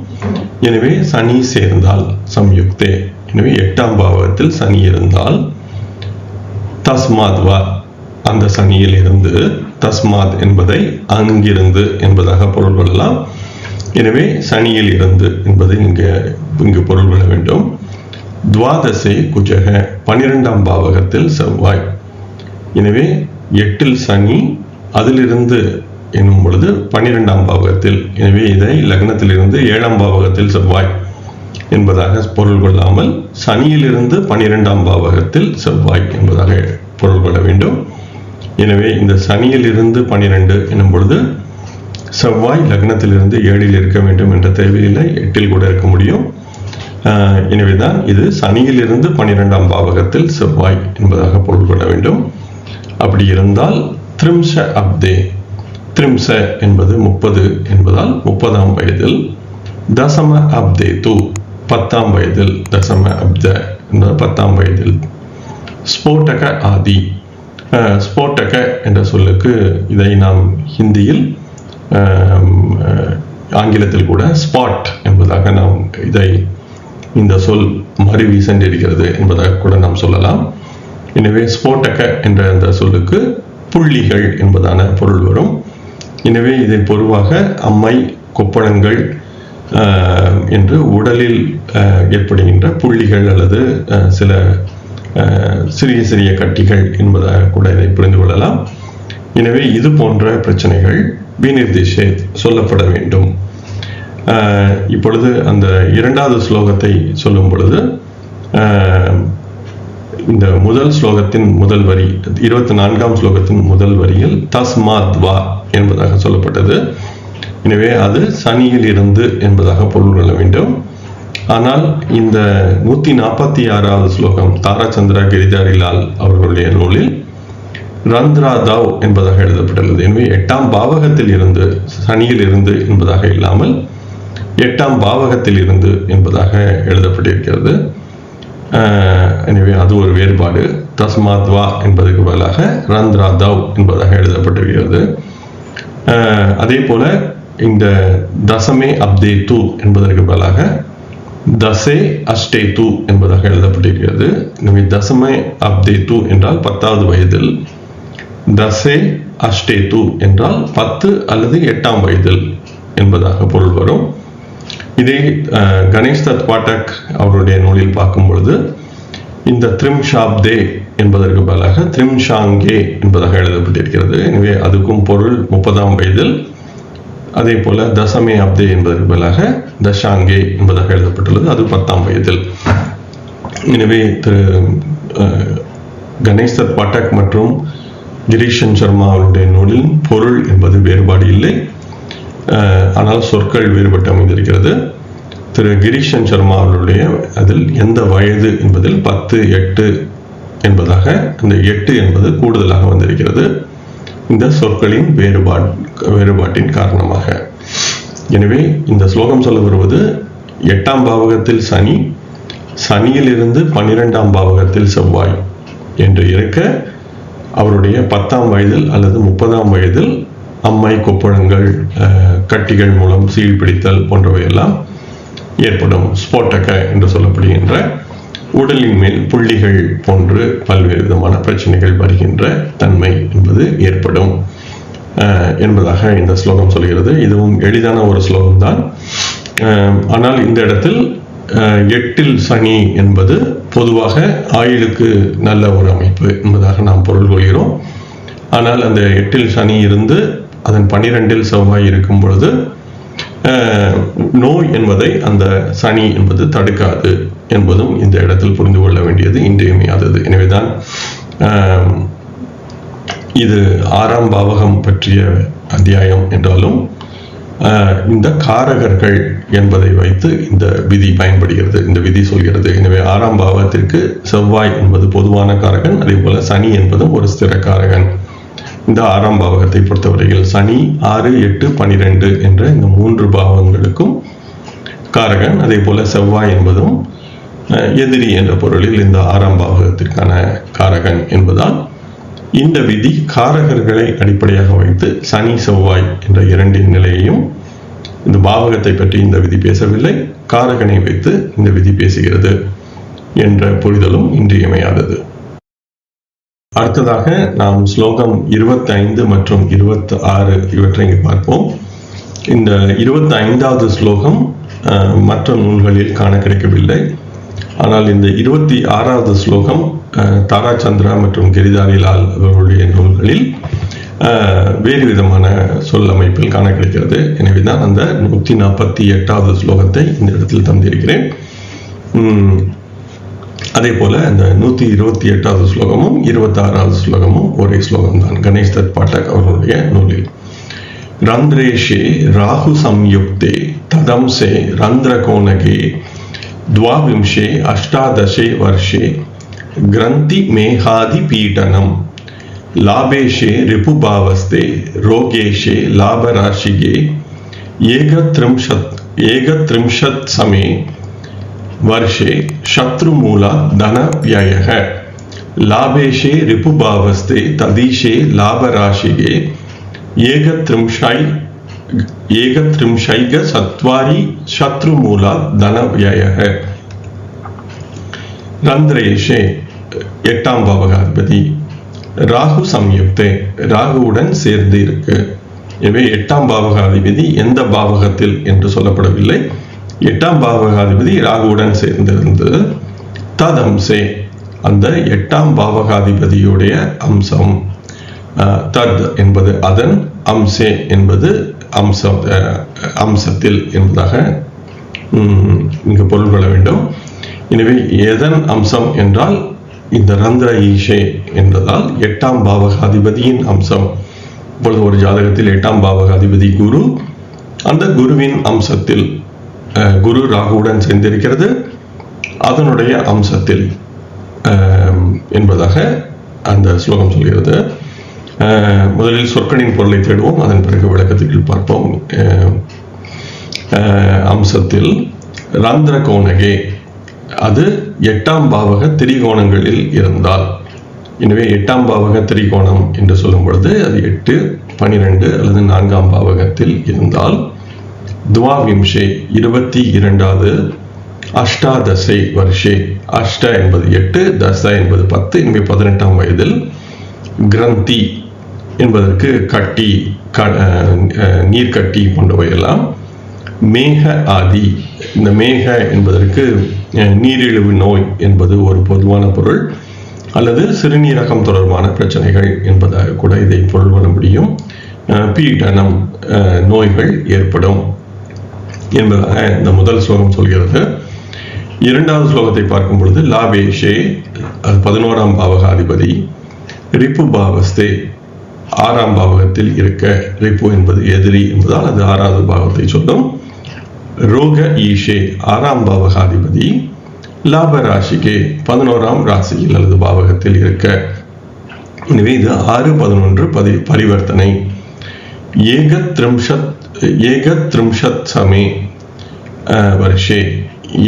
எனவே சனி சேர்ந்தால் சம்யுக்தே, எனவே 8ஆம் பாவகத்தில் சனி இருந்தால் தஸ்மாத்வா அந்த சனியில் இருந்து, தஸ்மாத் என்பதை அங்கிருந்து என்பதாக பொருள் கொள்ளலாம். எனவே சனியில் இருந்து என்பதை இங்கு பொருள் கொள்ள வேண்டும். துவாதசே குஜக 12ஆம் பாவகத்தில் செவ்வாய். எனவே 8இல் சனி, அதிலிருந்து என்னும் பொழுது 12ஆம் பாவகத்தில். எனவே இதை லக்னத்திலிருந்து 7ஆம் பாவகத்தில் செவ்வாய் என்பதாக பொருள் கொள்ளாமல் சனியிலிருந்து 12ஆம் பாவகத்தில் செவ்வாய் என்பதாக பொருள் கொள்ள வேண்டும். எனவே இந்த சனியிலிருந்து 12 என்னும் பொழுது செவ்வாய் லக்னத்திலிருந்து 7இல் இருக்க வேண்டும் என்ற தேவையில்லை, 8இல் கூட இருக்க முடியும். எனவேதான் இது சனியிலிருந்து 12ஆம் பாவகத்தில் செவ்வாய் என்பதாக பொருள் கொள்ள வேண்டும். அப்படி இருந்தால் த்ரிம்ஷ அப்தே, த்ரிம்ச என்பது 30 என்பதால் 30ஆம் வயதில், தசம அப்தே து 10ஆம் வயதில், தசம அப்த என்பது 10ஆம் வயதில், ஸ்போட்டக ஆதி. ஸ்போட்டக என்ற சொல்லுக்கு இதை நாம் ஹிந்தியில் ஆங்கிலத்தில் கூட ஸ்பாட் என்பதாக நாம் இந்த சொல் மருவி சென்றிருக்கிறது என்பதாக கூட நாம் சொல்லலாம். எனவே ஸ்போட்டக என்ற அந்த சொல்லுக்கு புள்ளிகள் என்பதான பொருள் வரும். எனவே இதை பொதுவாக அம்மை, கொப்பளங்கள் என்று உடலில் ஏற்படுகின்ற புள்ளிகள் அல்லது சில சிறிய சிறிய கட்டிகள் என்பதாக கூட இதை புரிந்து கொள்ளலாம். எனவே இது போன்ற பிரச்சனைகள் விநிர்தேஷே சொல்லப்பட வேண்டும். இப்பொழுது அந்த இரண்டாவது ஸ்லோகத்தை சொல்லும் பொழுது இந்த முதல் ஸ்லோகத்தின் முதல் வரி 24ஆம் ஸ்லோகத்தின் முதல் வரியில் தஸ்மாத் வா என்பதாக சொல்லப்பட்டது. எனவே அது சனியில் இருந்து என்பதாக பொருள் கொள்ள வேண்டும். ஆனால் இந்த 146வது ஸ்லோகம் தாராச்சந்திரா கிரிதாரிலால் அவர்களுடைய நூலில் ரந்திராதாவ் என்பதாக எழுதப்பட்டுள்ளது. எனவே 8ஆம் பாவகத்தில் இருந்து, சனியில் இருந்து என்பதாக இல்லாமல் 8ஆம் பாவகத்தில் இருந்து என்பதாக எழுதப்பட்டிருக்கிறது. எனவே அது ஒரு வேறுபாடு. தஸ்மாத்வா என்பதற்கு பதிலாக ரந்திராதாவ் என்பதாக எழுதப்பட்டிருக்கிறது. அதே போல இந்த தசமே அப்தே தூ என்பதற்கு பதிலாக தசே அஷ்டே தூ என்பதாக எழுதப்பட்டிருக்கிறது. எனவே தசமே அப்தே தூ என்றால் 10வது வயதில், தசே அஷ்டே தூ என்றால் 10 அல்லது 8ஆம் வயதில் என்பதாக பொருள் வரும். இதே கணேஷ் தத் பாட்டக் அவருடைய நூலில் பார்க்கும் பொழுது இந்த த்ரிம்ஷாப்தே என்பதற்கு பதிலாக த்ரிம்ஷாங்கே என்பதாக எழுதப்பட்டிருக்கிறது. எனவே அதுக்கும் பொருள் 30ஆம் வயதில். அதே போல தசமே அப்தே என்பதற்கு பதிலாக தஷாங்கே என்பதாக எழுதப்பட்டுள்ளது, அது 10ஆம் வயதில். எனவே திரு கணேஷ் தத் பாட்டக் மற்றும் கிரீஷன் சர்மா அவருடைய நூலில் பொருள் என்பது வேறுபாடு இல்லை, ஆனால் சொற்கள் வேறுபட்டு அமைந்திருக்கிறது. திரு கிரீஷன் சர்மா அவர்களுடைய அதில் எந்த வயது என்பதில் 10, 8 என்பதாக, அந்த 8 என்பது கூடுதலாக வந்திருக்கிறது இந்த சொற்களின் வேறுபாட்டின் காரணமாக. எனவே இந்த ஸ்லோகம் சொல்ல வருவது 8ஆம் பாவகத்தில் சனி, சனியில் இருந்து 12ஆம் பாவகத்தில் செவ்வாய் என்று இருக்க அவருடைய 10ஆம் வயதில் அல்லது 30ஆம் வயதில் அம்மை, கொப்பளங்கள், கட்டிகள் மூலம் சீழ் பிடித்தல் போன்றவையெல்லாம் ஏற்படும். ஸ்போட்டக என்று சொல்லப்படுகின்ற உடலின் மேல் புள்ளிகள் போன்று பல்வேறு விதமான பிரச்சனைகள் வருகின்ற தன்மை என்பது ஏற்படும் என்பதாக இந்த ஸ்லோகம் சொல்கிறது. இதுவும் எளிதான ஒரு ஸ்லோகம்தான். ஆனால் இந்த இடத்தில் 8இல் சனி என்பது பொதுவாக ஆயுளுக்கு நல்ல ஒரு அமைப்பு என்பதாக நாம் பொருள் கொள்கிறோம். ஆனால் அந்த 8இல் சனி இருந்து அதன் 12இல் செவ்வாய் இருக்கும் பொழுது நோய் என்பதை அந்த சனி என்பது தடுக்காது என்பதும் இந்த இடத்தில் புரிந்து கொள்ள வேண்டியது இன்றியமையாதது. எனவேதான் இது 6ஆம் பாவகம் பற்றிய அத்தியாயம் என்றாலும் இந்த காரகர்கள் என்பதை வைத்து இந்த விதி பயன்படுகிறது, இந்த விதி சொல்கிறது. எனவே 6ஆம் பாவத்திற்கு செவ்வாய் என்பது பொதுவான காரகன், அதே போல சனி என்பதும் ஒரு ஸ்திர காரகன். இந்த 6ஆம் பாவகத்தை பொறுத்தவரையில் சனி 6, 8, 12 என்ற இந்த 3 பாவங்களுக்கும் காரகன். அதே போல செவ்வாய் என்பதும் எதிரி என்ற பொருளில் இந்த 6ஆம் பாவகத்திற்கான காரகன் என்பதால் இந்த விதி காரகர்களை அடிப்படையாக வைத்து சனி, செவ்வாய் என்ற 2 நிலையையும், இந்த பாவகத்தை பற்றி இந்த விதி பேசவில்லை, காரகனை வைத்து இந்த விதி பேசுகிறது என்ற புரிதலும் இன்றியமையாதது. அடுத்ததாக நாம் ஸ்லோகம் 25 மற்றும் 26 இவற்றை பார்ப்போம். இந்த 25வது ஸ்லோகம் மற்ற நூல்களில் காண கிடைக்கவில்லை. ஆனால் இந்த 26வது ஸ்லோகம் தாராச்சந்திரா மற்றும் கிரிதாரிலால் அவர்களுடைய நூல்களில் வேறு விதமான சொல் அமைப்பில் காண கிடைக்கிறது. எனவேதான் அந்த 148வது ஸ்லோகத்தை இந்த இடத்தில் தந்திருக்கிறேன். அதே போல அந்த 128வது ஸ்லோகமும் 26வது ஸ்லோகமும் ஒரே ஸ்லோகம் தான் கணேஷ் தத் பாட்டக் அவர்களுடைய நூலில். ரந்திரேஷே ராகு சம்யுக்தே ததம்சே ரந்திரகோணகே द्वाविंशे अष्टादशे वर्षे ग्रंथि मेहादि पीडनम लाभेशे रिपुभावस्ते रोगेशे लाभराशिगे एकत्रिंशत् समे वर्षे शत्रुमूला धन व्ययः लाभेशे रिपुभावस्ते तदीशे लाभराशिगे ஏகத்ரிம்ஷைக சத்வாரி சத்ருமூலா தனவ்யயः. ரந்திரேஷே 8ஆம் பாவகாதிபதி ராகு சம்யுக்தே, ராகுவுடன் சேர்ந்து இருக்கு. எனவே 8ஆம் பாவகாதிபதி எந்த பாவகத்தில் என்று சொல்லப்படவில்லை. 8ஆம் பாவகாதிபதி ராகுவுடன் சேர்ந்திருந்து ததம்சே, அந்த 8ஆம் பாவகாதிபதியுடைய அம்சம், தத் என்பது அதன், அம்சே என்பது அம்சத்தில் என்பதாக இங்கு பொருள் கொள்ள வேண்டும். எனவே எதன் அம்சம் என்றால் இந்த ரந்திர ஈஷே என்பதால் 8ஆம் பாவகாதிபதியின் அம்சம். இப்பொழுது ஒரு ஜாதகத்தில் 8ஆம் பாவகாதிபதி குரு, அந்த குருவின் அம்சத்தில் குரு ராகுவுடன் சேர்ந்திருக்கிறது, அதனுடைய அம்சத்தில் என்பதாக அந்த ஸ்லோகம் சொல்கிறது. முதலில் சொற்களின் பொருளை தேடுவோம், அதன் பிறகு விளக்கத்துக்கு பார்ப்போம். அம்சத்தில் ரந்திர கோணகே, அது 8ஆம் பாவக திரிகோணங்களில் இருந்தால், எனவே 8ஆம் பாவக திரிகோணம் என்று சொல்லும் பொழுது அது 8, 12 அல்லது 4ஆம் பாவகத்தில் இருந்தால், துவாவிம்சே 22வது அஷ்டாதசை வருஷே, அஷ்ட என்பது 8, தச என்பது 10, எனவே 18ஆம் வயதில், கிரந்தி என்பதற்கு கட்டி, நீர்க்கட்டி போன்றவையெல்லாம், மேக ஆதி, இந்த மேக என்பதற்கு நீரிழிவு நோய் என்பது ஒரு பொதுவான பொருள், அல்லது சிறுநீரகம் தொடர்பான பிரச்சனைகள் என்பதாக கூட இதை பொருள் கொள்ள முடியும். பீடனம், நோய்கள் ஏற்படும் என்பதாக இந்த முதல் ஸ்லோகம் சொல்கிறது. 2வது ஸ்லோகத்தை பார்க்கும் பொழுது லாபேஷே, அது 11ஆம் பாவகாதிபதி, ரிப்பு பாவஸ்தே, 6ஆம் பாவகத்தில் இருக்க, ரிப்பு என்பது எதிரி என்பதால் அது 6வது பாவத்தை சொல்லும். ரோக ஈஷே 6ஆம் பாவகாதிபதி, லாபராசிகே 11ஆம் ராசியில் அல்லது பாவகத்தில் இருக்க. எனவே இது 6, 11 பரிவர்த்தனை. ஏகத்ரிம்ஷத் சமே வருஷே,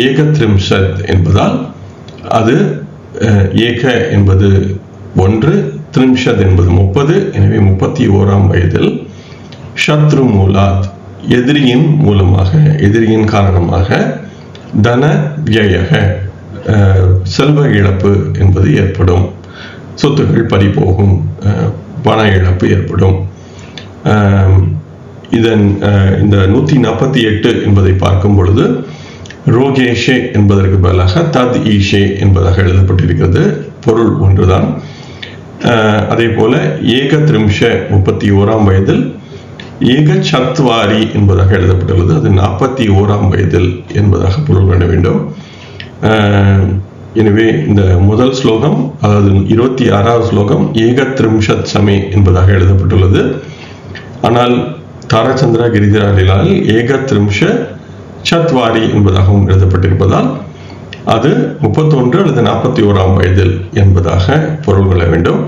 ஏகத்ரிம்ஷத் என்பதால் அது ஏக என்பது 1, த்ரிம்ஷத் என்பது 30, எனவே 31ஆம் வயதில், சத்ரு மூலாத், எதிரியின் மூலமாக, எதிரியின் காரணமாக, தன வியயக, செல்வ இழப்பு என்பது ஏற்படும், சொத்துக்கள் பறிபோகும், பண இழப்பு ஏற்படும். இந்த 148 என்பதை பார்க்கும் பொழுது ரோகேஷே என்பதற்கு பதிலாக தத் ஈஷே என்பதாக எழுதப்பட்டிருக்கிறது, பொருள் ஒன்றுதான். அதே போல ஏகத்ரிம்ஷ 31ஆம் வயதில், ஏக சத்வாரி என்பதாக எழுதப்பட்டுள்ளது, அது 41ஆம் வயதில் என்பதாக பொருள் கொள்ள வேண்டும். எனவே இந்த முதல் ஸ்லோகம், அதாவது 26வது ஸ்லோகம் ஏகத்ரிம்ஷத் சமே என்பதாக எழுதப்பட்டுள்ளது. ஆனால் தாரச்சந்திர கிரிதிராலிலால் ஏகத்ரிம்ஷ சத்வாரி என்பதாகவும் எழுதப்பட்டிருப்பதால் அது 31 அல்லது 41ஆம் வயதில் என்பதாக பொருள் கொள்ள வேண்டும்.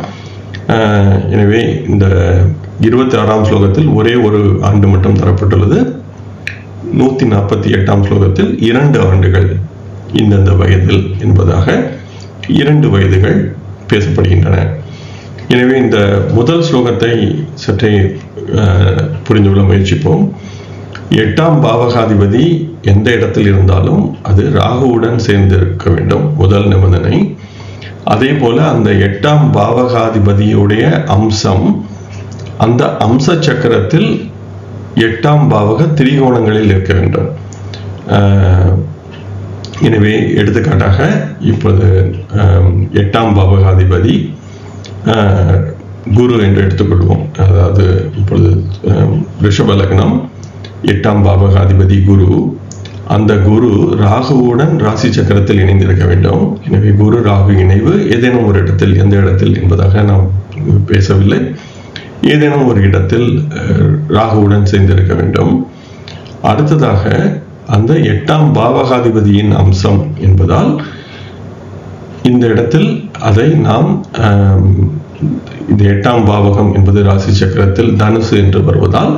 எனவே இந்த 26ஆம் ஸ்லோகத்தில் ஒரே ஒரு ஆண்டு மட்டும் தரப்பட்டுள்ளது. 148ஆம் ஸ்லோகத்தில் 2 ஆண்டுகள் இந்தந்த வயதில் என்பதாக 2 வயதுகள் பேசப்படுகின்றன. எனவே இந்த முதல் ஸ்லோகத்தை சற்றே புரிந்து கொள்ள முயற்சிப்போம். 8ஆம் பாவகாதிபதி எந்த இடத்தில் இருந்தாலும் அது ராகுவுடன் சேர்ந்து இருக்க வேண்டும், முதல் நிபந்தனை. அதே போல அந்த 8ஆம் பாவகாதிபதியுடைய அம்சம் அந்த அம்ச சக்கரத்தில் 8ஆம் பாவக திரிகோணங்களில் இருக்க வேண்டும். எனவே எடுத்துக்காட்டாக இப்பொழுது 8ஆம் பாவகாதிபதி குரு என்று எடுத்துக்கொள்வோம். அதாவது இப்பொழுது ரிஷப லக்னம், 8ஆம் பாவகாதிபதி குரு, அந்த குரு ராகுவுடன் ராசி சக்கரத்தில் இணைந்திருக்க வேண்டும். எனவே குரு ராகு இணைவு ஏதேனும் ஒரு இடத்தில், எந்த இடத்தில் என்பதாக நாம் பேசவில்லை, ஏதேனும் ஒரு இடத்தில் ராகுவுடன் சேர்ந்திருக்க வேண்டும். அடுத்ததாக அந்த 8ஆம் பாவகாதிபதியின் அம்சம் என்பதால் இந்த இடத்தில் அதை நாம் இந்த 8ஆம் பாவகம் என்பது ராசி சக்கரத்தில் தனுசு என்று வருவதால்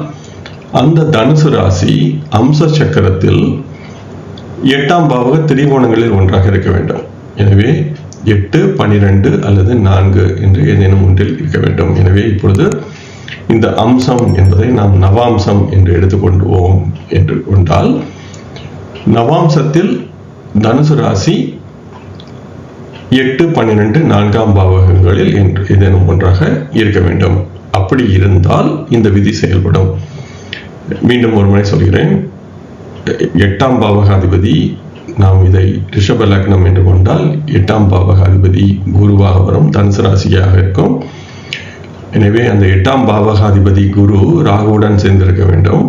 அந்த தனுசு ராசி அம்ச சக்கரத்தில் 8ஆம் பாவக திரிகோணங்களில் ஒன்றாக இருக்க வேண்டும். எனவே 8, 12 அல்லது 4 என்று ஏதேனும் ஒன்றில் இருக்க வேண்டும். எனவே இப்பொழுது இந்த அம்சம் என்பதை நாம் நவாம்சம் என்று எடுத்துக்கொண்டுவோம் என்று கொண்டால், நவாம்சத்தில் தனுசு ராசி 8, 12 4ஆம் பாவகங்களில் ஏதேனும் ஒன்றாக இருக்க வேண்டும். அப்படி இருந்தால் இந்த விதி செயல்படும். மீண்டும் ஒரு முறை சொல்கிறேன். 8ஆம் பாவகாதிபதி, நாம் இதை ரிஷப லக்னம் என்று கொண்டால் 8ஆம் பாவகாதிபதி குருவாக வரும், தனுசு ராசியாக இருக்கும். எனவே அந்த 8ஆம் பாவகாதிபதி குரு ராகுவுடன் சேர்ந்திருக்க வேண்டும்.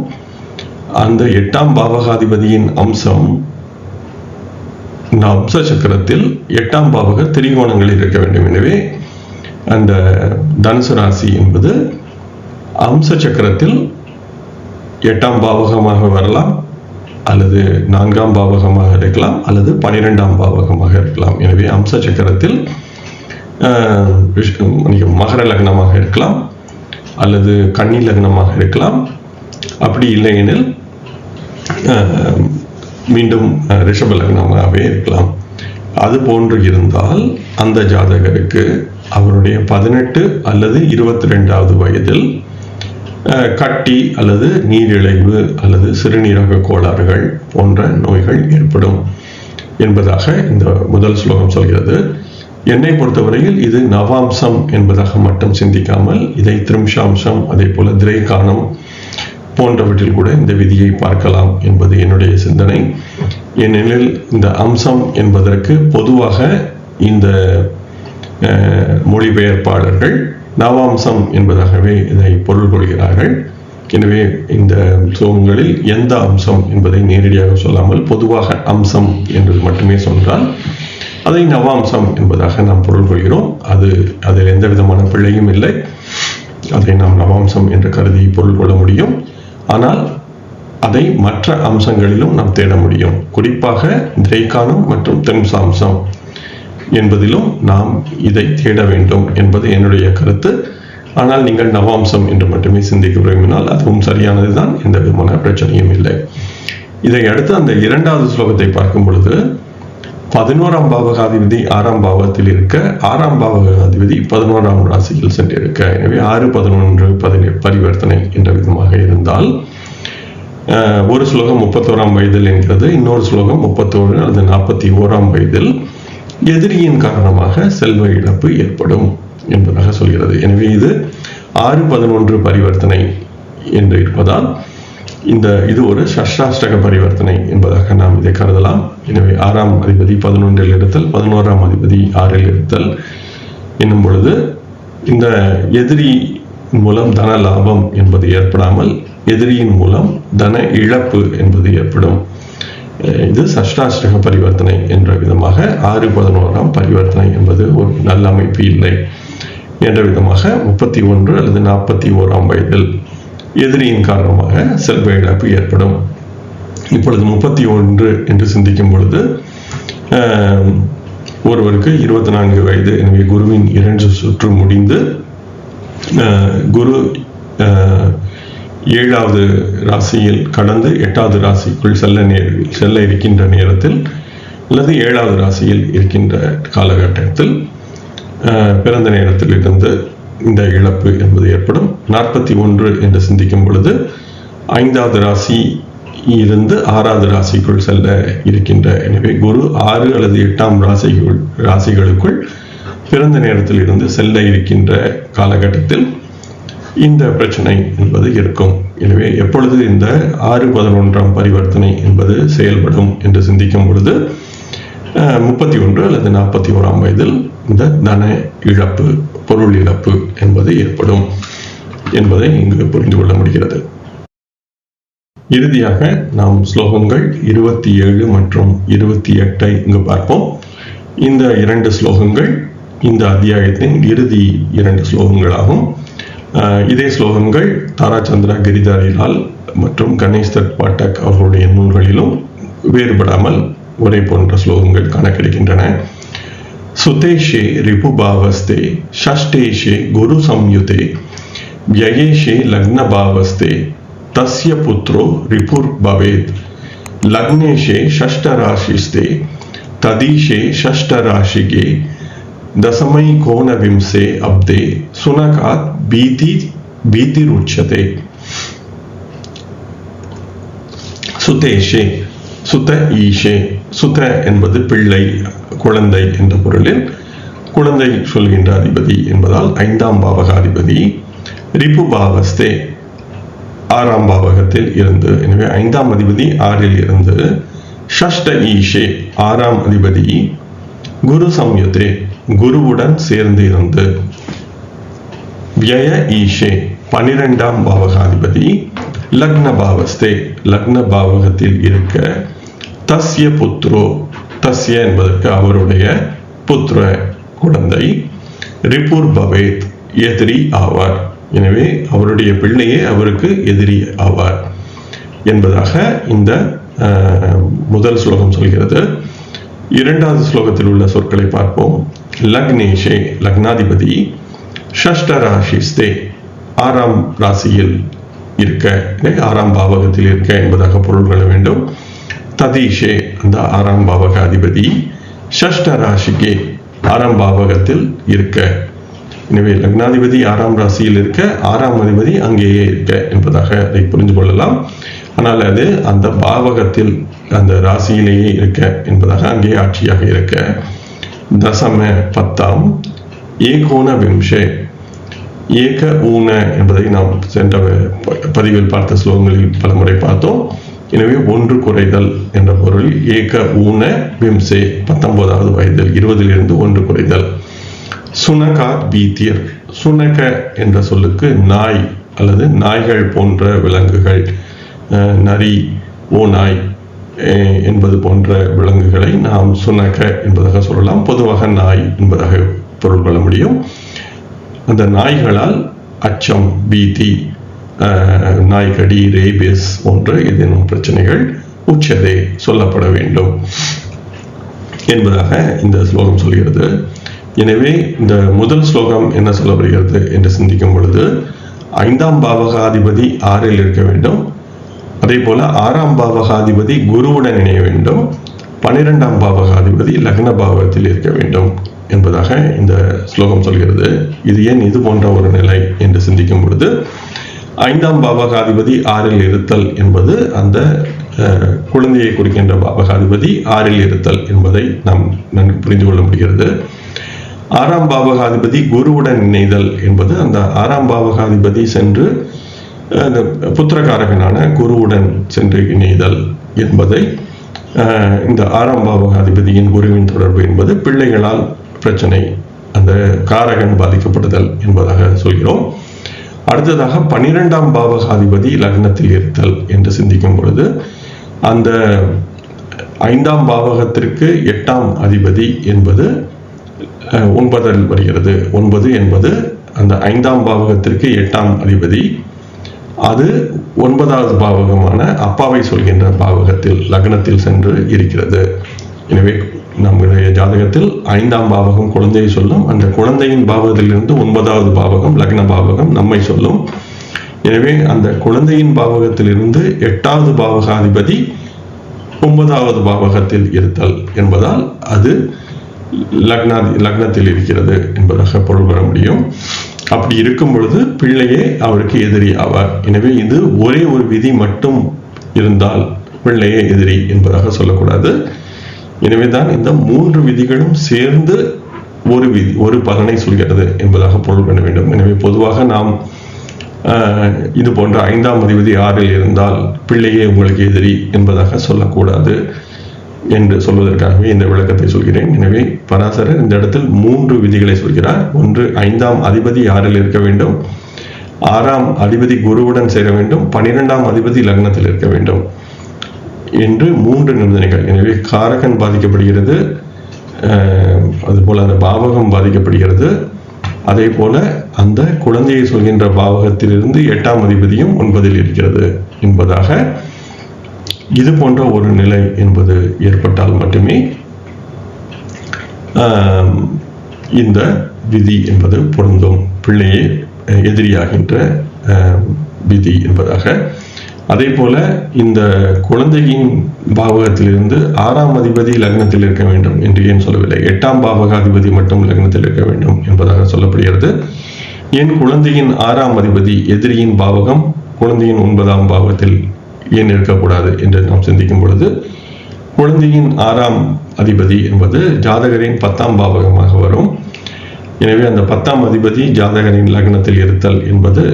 அந்த 8ஆம் பாவகாதிபதியின் அம்சம் அம்ச சக்கரத்தில் 8ஆம் பாவக திரிகோணங்களில் இருக்க வேண்டும். எனவே அந்த தனுசு ராசி என்பது அம்ச சக்கரத்தில் 8ஆம் பாவகமாக வரலாம், அல்லது 4ஆம் பாவகமாக இருக்கலாம், அல்லது 12ஆம் பாவகமாக இருக்கலாம். எனவே அம்ச சக்கரத்தில் மகர லக்னமாக இருக்கலாம், அல்லது கன்னி லக்னமாக இருக்கலாம். அப்படி இல்லையெனில் மீண்டும் ரிஷப லக்னமாகவே இருக்கலாம். அது போன்று இருந்தால் அந்த ஜாதகருக்கு அவருடைய 18 அல்லது 22வது வயதில் கட்டி அல்லது நீரிழிவு அல்லது சிறுநீரக கோளாறுகள் போன்ற நோய்கள் ஏற்படும் என்பதாக இந்த முதல் ஸ்லோகம் சொல்கிறது. என்னை பொறுத்தவரையில் இது நவாம்சம் என்பதாக மட்டும் சிந்திக்காமல் இதை திரிம்சாம்சம், அதே போல திரைகானம் போன்றவற்றில் கூட இந்த விதியை பார்க்கலாம் என்பது என்னுடைய சிந்தனை. ஏனெனில் இந்த அம்சம் என்பதற்கு பொதுவாக இந்த மொழிபெயர்ப்பாளர்கள் நவாம்சம் என்பதாகவே இதை பொருள் கொள்கிறார்கள். எனவே இந்த ஸ்லோகங்களில் எந்த அம்சம் என்பதை நேரடியாக சொல்லாமல் பொதுவாக அம்சம் என்று மட்டுமே சொன்னால் அதை நவாம்சம் என்பதாக நாம் பொருள் கொள்கிறோம். அதில் எந்த விதமான பிழையும் இல்லை. அதை நாம் நவாம்சம் என்று கருதி பொருள் கொள்ள முடியும். ஆனால் அதை மற்ற அம்சங்களிலும் நாம் தேட முடியும். குறிப்பாக திரைகானம் மற்றும் திரிம்சாம்சம் என்பதிலும் நாம் இதை தேட வேண்டும் என்பது என்னுடைய கருத்து. ஆனால் நீங்கள் நவாம்சம் என்று மட்டுமே சிந்திக்க விரும்பினால் அதுவும் சரியானதுதான், எந்த விதமான பிரச்சனையும் இல்லை. இதை அடுத்து அந்த 2வது ஸ்லோகத்தை பார்க்கும் பொழுது 11ஆம் பாவகாதிபதி 6ஆம் பாவத்தில் இருக்க, 6ஆம் பாவகாதிபதி 11ஆம் ராசியில் சென்றிருக்க. எனவே 6, 11 பரிவர்த்தனை என்ற விதமாக இருந்தால் ஒரு ஸ்லோகம் 31ஆம் வயதில் என்கிறது, இன்னொரு ஸ்லோகம் 31 அல்லது 41ஆம் வயதில் எதிரியின் காரணமாக செல்வ இழப்பு ஏற்படும் என்பதாக சொல்கிறது. எனவே இது 6, 11 பரிவர்த்தனை என்று இருப்பதால் இது ஒரு ஷஷ்டாஷ்டக பரிவர்த்தனை என்பதாக நாம் இதை கருதலாம். எனவே 6ஆம் அதிபதி 11இல் இருத்தல், 11ஆம் அதிபதி 6இல் இருத்தல் என்னும் பொழுது இந்த எதிரி மூலம் தன லாபம் என்பது ஏற்படாமல் எதிரியின் மூலம் தன இழப்பு என்பது ஏற்படும். இது சஷ்டாஷ்டக பரிவர்த்தனை என்ற விதமாக 6, 11ஆம் பரிவர்த்தனை என்பது ஒரு நல்ல அமைப்பு இல்லை என்ற விதமாக 31 அல்லது 41ஆம் வயதில் எதிரியின் காரணமாக செல்வ இழப்பு ஏற்படும். இப்பொழுது 31 என்று சிந்திக்கும் பொழுது ஒருவருக்கு 24 வயது. எனவே குருவின் 2 சுற்று முடிந்து குரு 7வது ராசியில் கடந்து 8வது ராசிக்குள் செல்ல இருக்கின்ற நேரத்தில் அல்லது 7வது ராசியில் இருக்கின்ற காலகட்டத்தில் பிறந்த நேரத்தில் இருந்து இந்த இழப்பு என்பது ஏற்படும். 41 என்று சிந்திக்கும் பொழுது 5வது ராசி இருந்து 6வது ராசிக்குள் செல்ல இருக்கின்ற, எனவே குரு 6 அல்லது 8ஆம் ராசிகளுக்குள் பிறந்த நேரத்தில் இருந்து செல்ல இருக்கின்ற காலகட்டத்தில் இந்த பிரச்சனை என்பது இருக்கும். எனவே எப்பொழுது இந்த 6, 11ஆம் பரிவர்த்தனை என்பது செயல்படும் என்று சிந்திக்கும் பொழுது 31 அல்லது 41ஆம் வயதில் இந்த தன இழப்பு, பொருள் இழப்பு என்பது ஏற்படும் என்பதை இங்கு புரிந்து கொள்ள முடிகிறது. இறுதியாக நாம் ஸ்லோகங்கள் 27 மற்றும் 28 இங்கு பார்ப்போம். இந்த 2 ஸ்லோகங்கள் இந்த அத்தியாயத்தின் இறுதி 2 ஸ்லோகங்களாகும். இதே ஸ்லோகங்கள் தாராச்சந்திரா கிரிதாரிலால் மற்றும் கணேஷ் தத் பாட்டக் அவர்களுடைய நூல்களிலும் வேறுபடாமல் ஒரே போன்ற ஸ்லோகங்கள் காண கிடைக்கின்றன. சுதேஷே ரிபுபாவஸ்தே ஷஷ்டேஷே குரு சம்யுதே வியயேஷே லக்னபாவஸ்தே தஸ்ய புத்ரோ ரிபுர் பவேத் லக்னேஷே ஷஷ்டராசிஸ்தே ததீஷே ஷஷ்டராசிகே தசமை கோணவிம்சே அப்தே சுனகாத் பீதி பீதிருட்சதே. சுதேஷே, சுத ஈஷே. சுத என்பது பிள்ளை, குழந்தை என்ற பொருளில் குழந்தை சொல்கின்ற அதிபதி என்பதால் 5ஆம் பாவகாதிபதி. ரிபு பாவஸ்தே, 6ஆம் பாவகத்தில் இருந்து. எனவே 5ஆம் அதிபதி 6இல் இருந்து. ஷஷ்ட ஈஷே, 6ஆம் அதிபதி. குரு சம்யுதே, குருவுடன் சேர்ந்து இருந்து. வியய ஈஷே, 12ஆம் பாவகாதிபதி. லக்ன பாவஸ்தே, லக்ன பாவகத்தில் இருக்க. தஸ்ய புத்ரோ, தஸ்ய என்பதற்கு அவருடைய, புத்திர குழந்தை. ரிபுர் பவேத், எதிரி ஆவார். எனவே அவருடைய பிள்ளையே அவருக்கு எதிரி ஆவார் என்பதாக இந்த முதல் ஸ்லோகம் சொல்கிறது. 2வது ஸ்லோகத்தில் உள்ள சொற்களை பார்ப்போம். லக்னேஷே, லக்னாதிபதி. ஷஷ்ட ராசிஸ்தே, 6ஆம் ராசியில் இருக்க, 6ஆம் பாவகத்தில் இருக்க என்பதாக பொருள் கொள்ள வேண்டும். ததீஷே, அந்த 6ஆம் பாவக அதிபதி. ஷஷ்ட ராசிக்கே, 6ஆம் பாவகத்தில் இருக்க. எனவே லக்னாதிபதி 6ஆம் ராசியில் இருக்க, 6ஆம் அதிபதி அங்கேயே இருக்க என்பதாக அதை புரிந்து கொள்ளலாம். ஆனால் அது அந்த பாவகத்தில், அந்த ராசியிலேயே இருக்க என்பதாக, அங்கே ஆட்சியாக இருக்க. தசம 10ஆம். ஏகோண விம்சே, ஏக ஊன என்பதை நாம் சென்ற பதிவில் பார்த்த ஸ்லோகங்களில் பல முறை பார்த்தோம். எனவே ஒன்று குறைதல் என்ற பொருள். ஏக ஊன விம்சே, 19வது வயதில், 20லிருந்து ஒன்று குறைதல். சுனகா பீத்தியர், சுனக என்ற சொல்லுக்கு நாய் அல்லது நாய்கள் போன்ற விலங்குகள், நரி, ஓநாய் என்பது போன்ற விலங்குகளை நாம் சுனக என்பதாக சொல்லலாம். பொதுவாக நாய் என்பதாக பொருள் கொள்ள முடியும். அந்த நாய்களால் அச்சம், பீதி, நாய்கடி, ரேபிஸ் போன்ற ஏதேனும் பிரச்சனைகள் உச்சதே சொல்லப்பட வேண்டும் என்பதாக இந்த ஸ்லோகம் சொல்கிறது. எனவே இந்த முதல் ஸ்லோகம் என்ன சொல்லப்படுகிறது என்று சிந்திக்கும் பொழுது, 5ஆம் பாவகாதிபதி 6இல் இருக்க வேண்டும். அதே போல 6ஆம் பாவகாதிபதி குருவுடன் இணைய வேண்டும். 12ஆம் பாவகாதிபதி லக்ன பாவகத்தில் இருக்க வேண்டும் என்பதாக இந்த ஸ்லோகம் சொல்கிறது. இது ஏன் இது போன்ற ஒரு நிலை என்று சிந்திக்கும் பொழுது, 5ஆம் பாவகாதிபதி 6இல் இருத்தல் என்பது அந்த குழந்தையை குறிக்கின்ற பாவகாதிபதி 6இல் இருத்தல் என்பதை நாம் நன்கு புரிந்து கொள்ள முடிகிறது. 6ஆம் பாவகாதிபதி குருவுடன் இணைதல் என்பது அந்த 6ஆம் பாவகாதிபதி சென்று புத்திரகாரகனான குருவுடன் சென்று இணைதல் என்பதை, இந்த 6ஆம் பாவகாதிபதியின் குருவின் தொடர்பு என்பது பிள்ளைகளால் பிரச்சனை, அந்த காரகன் பாதிக்கப்படுதல் என்பதாக சொல்கிறோம். அடுத்ததாக 12ஆம் பாவகாதிபதி லக்னத்தில் இருத்தல் என்று சிந்திக்கும் பொழுது, அந்த 5ஆம் பாவகத்திற்கு 8ஆம் அதிபதி என்பது 9இல் வருகிறது. 9 என்பது அந்த 5ஆம் பாவகத்திற்கு 8ஆம் அதிபதி. அது 9வது பாவகமான அப்பாவை சொல்கின்ற பாவகத்தில், லக்னத்தில் சென்று இருக்கிறது. எனவே நம்முடைய ஜாதகத்தில் 5ஆம் பாவகம் குழந்தையை சொல்லும். அந்த குழந்தையின் பாவகத்திலிருந்து 9வது பாவகம் லக்ன பாவகம் நம்மை சொல்லும். எனவே அந்த குழந்தையின் பாவகத்திலிருந்து 8வது பாவகாதிபதி 9வது பாவகத்தில் இருத்தல் என்பதால் அது லக்னத்தில் இருக்கிறது என்பதாக பொருள் பெற முடியும். அப்படி இருக்கும் பொழுது பிள்ளையே அவருக்கு எதிரி ஆவார். எனவே இது ஒரே ஒரு விதி மட்டும் இருந்தால் பிள்ளையே எதிரி என்பதாக சொல்லக்கூடாது. எனவேதான் இந்த 3 விதிகளும் சேர்ந்து ஒரு விதி, ஒரு பலனை சொல்கிறது என்பதாக பொருள் பண்ண வேண்டும். எனவே பொதுவாக நாம் இது போன்ற 5ஆம் அதிபதி 6இல் இருந்தால் பிள்ளையே உங்களுக்கு எதிரி என்பதாக சொல்லக்கூடாது என்று சொல்வதற்காகவே இந்த விளக்கத்தை சொல்கிறேன். எனவே பராசரர் இந்த இடத்தில் 3 விதிகளை சொல்கிறார். ஒன்று, 5ஆம் அதிபதி 6இல் இருக்க வேண்டும். 6ஆம் அதிபதி குருவுடன் சேர வேண்டும். 12ஆம் அதிபதி லக்னத்தில் இருக்க வேண்டும் என்று 3 நிபந்தனைகள். எனவே காரகன் பாதிக்கப்படுகிறது, அதுபோல அந்த பாவகம் பாதிக்கப்படுகிறது, அதே போல அந்த குழந்தையை சொல்கின்ற பாவகத்திலிருந்து 8ஆம் அதிபதியும் 9இல் இருக்கிறது என்பதாக இது போன்ற ஒரு நிலை என்பது ஏற்பட்டால் மட்டுமே இந்த விதி என்பது பொருந்தும். பிள்ளையே எதிரியாகின்ற விதி என்பதாக. அதே போல இந்த குழந்தையின் பாவகத்திலிருந்து 6ஆம் அதிபதி லக்னத்தில் இருக்க வேண்டும் என்று ஏன் சொல்லவில்லை, 8ஆம் பாவகாதிபதி மட்டும் லக்னத்தில் இருக்க வேண்டும் என்பதாக சொல்லப்படுகிறது. ஏன் குழந்தையின் 6ஆம் அதிபதி எதிரியின் பாவகம் குழந்தையின் 9ஆம் பாவத்தில் ஏன் இருக்கக்கூடாது என்று நாம் சிந்திக்கும் பொழுது, குழந்தையின் 6ஆம் அதிபதி என்பது ஜாதகரின் 10ஆம் பாவகமாக வரும். எனவே அந்த 10ஆம் அதிபதி ஜாதகரின் லக்னத்தில் இருத்தல் என்பது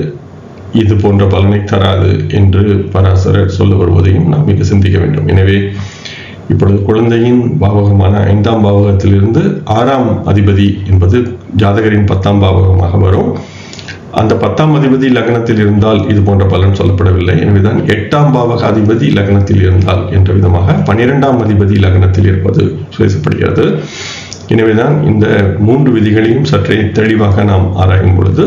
இது போன்ற பலனை தராது என்று பராசரர் சொல்ல வருவதையும் நாம் இங்கு சிந்திக்க வேண்டும். எனவே இப்பொழுது குழந்தையின் பாவகமான 5ஆம் பாவகத்திலிருந்து 6ஆம் அதிபதி என்பது ஜாதகரின் 10ஆம் பாவகமாக வரும். அந்த 10ஆம் அதிபதி லக்னத்தில் இருந்தால் இது போன்ற பலன் சொல்லப்படவில்லை. எனவேதான் 8ஆம் பாவக அதிபதி லக்னத்தில் இருந்தால் என்ற விதமாக 12ஆம் அதிபதி லக்னத்தில் இருப்பது பேசப்படுகிறது. எனவேதான் இந்த 3 விதிகளையும் சற்றே தெளிவாக நாம் ஆராயும் பொழுது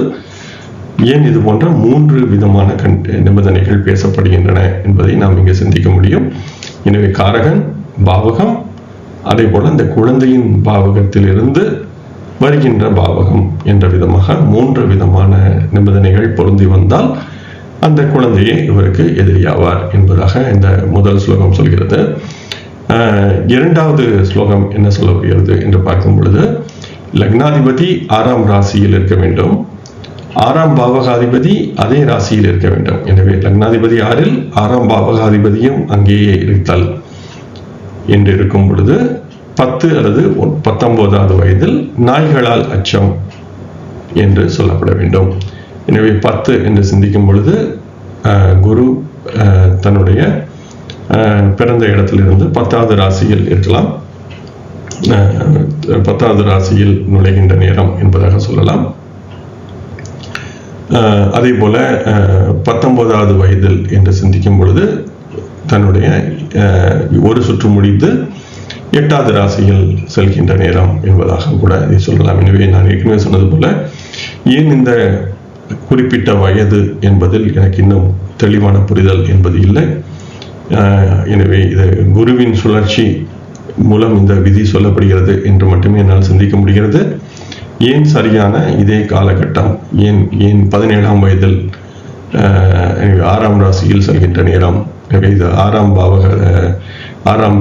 ஏன் இது போன்ற 3 விதமான நிபந்தனைகள் பேசப்படுகின்றன என்பதை நாம் இங்கு சிந்திக்க முடியும். எனவே காரகன், பாவகம், அதே போல இந்த குழந்தையின் பாவகத்திலிருந்து வருகின்ற பாவகம் என்ற விதமாக 3 விதமான நிபந்தனைகள் பொருந்தி வந்தால் அந்த குழந்தையே இவருக்கு எதிரியாவார் என்பதாக இந்த முதல் ஸ்லோகம் சொல்கிறது. 2வது ஸ்லோகம் என்ன சொல்ல வருகிறது என்று பார்க்கும் பொழுது, லக்னாதிபதி 6ஆம் ராசியில் இருக்க வேண்டும், 6ஆம் பாவகாதிபதி அதே ராசியில் இருக்க வேண்டும். எனவே லக்னாதிபதி 6இல் 6ஆம் பாவகாதிபதியும் அங்கேயே இருத்தல் என்று இருக்கும் பொழுது 10 அல்லது 19வது வயதில் நாய்களால் அச்சம் என்று சொல்லப்பட வேண்டும். எனவே 10 என்று சிந்திக்கும் பொழுது குரு தன்னுடைய பிறந்த இடத்திலிருந்து 10வது ராசியில் இருக்கலாம், 10வது ராசியில் நுழைகின்ற நேரம் என்பதாக சொல்லலாம். அதே போல 19வது வயதில் என்று சிந்திக்கும் பொழுது தன்னுடைய ஒரு சுற்று முடிந்து 8வது ராசியில் செல்கின்ற நேரம் என்பதாக கூட இதை சொல்லலாம். எனவே நான் ஏற்கனவே சொன்னது போல ஏன் இந்த குறிப்பிட்ட வயது என்பதில் எனக்கு இன்னும் தெளிவான புரிதல் என்பது இல்லை. எனவே இது குருவின் சுழற்சி மூலம் இந்த விதி சொல்லப்படுகிறது என்று மட்டுமே என்னால் சிந்திக்க முடிகிறது. ஏன் சரியான இதே காலகட்டம், ஏன் 17ஆம் வயதில் 6ஆம் ராசியில் செல்கின்ற நேரம்? எனவே இது 6ஆம்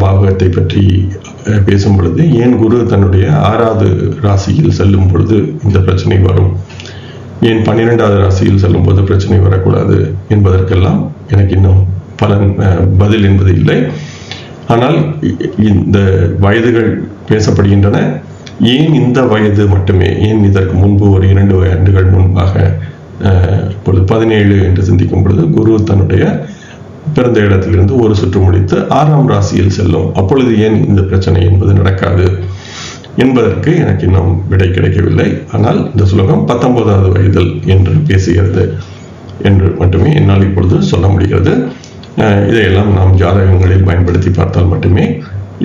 பாவகத்தை பற்றி பேசும் பொழுது ஏன் குரு தன்னுடைய 6வது ராசியில் செல்லும் பொழுது இந்த பிரச்சனை வரும், ஏன் 12வது ராசியில் செல்லும் போது பிரச்சனை வரக்கூடாது என்பதற்கெல்லாம் எனக்கு இன்னும் பதில் என்பது இல்லை. ஆனால் இந்த வயதுகள் பேசப்படுகின்றன. ஏன் இந்த வயது மட்டுமே, ஏன் இதற்கு முன்பு ஒரு 2 ஆண்டுகள் முன்பாக இப்பொழுது 17 என்று சிந்திக்கும் பொழுது குரு தன்னுடைய பிறந்த இடத்திலிருந்து ஒரு சுற்று முடித்து 6ஆம் ராசியில் செல்லும், அப்பொழுது ஏன் இந்த பிரச்சனை என்பது நடக்காது என்பதற்கு எனக்கு இன்னும் விடை கிடைக்கவில்லை. ஆனால் இந்த சுலோகம் 19வது வயதில் என்று பேசுகிறது என்று மட்டுமே என்னால் இப்பொழுது சொல்ல முடிகிறது. இதையெல்லாம் நாம் ஜாதகங்களில் பயன்படுத்தி பார்த்தால் மட்டுமே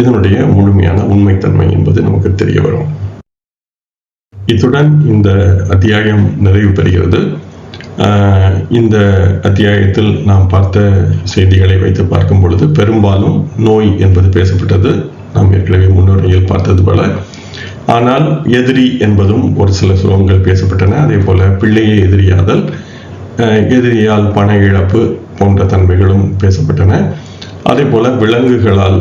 இதனுடைய முழுமையான உண்மைத்தன்மை என்பது நமக்கு தெரிய வரும். இத்துடன் இந்த அத்தியாயம் நிறைவு பெறுகிறது. இந்த அத்தியாயத்தில் நாம் பார்த்த செய்திகளை வைத்து பார்க்கும் பொழுது பெரும்பாலும் நோய் என்பது பேசப்பட்டது, நாம் ஏற்கனவே முன்னுரையில் பார்த்தது போல. ஆனால் எதிரி என்பதும் ஒரு சில சுலோகங்கள் பேசப்பட்டன. அதே போல பிள்ளையை எதிரியாதல், எதிரியால் பண இழப்பு போன்ற தன்மைகளும் பேசப்பட்டன. அதே போல விலங்குகளால்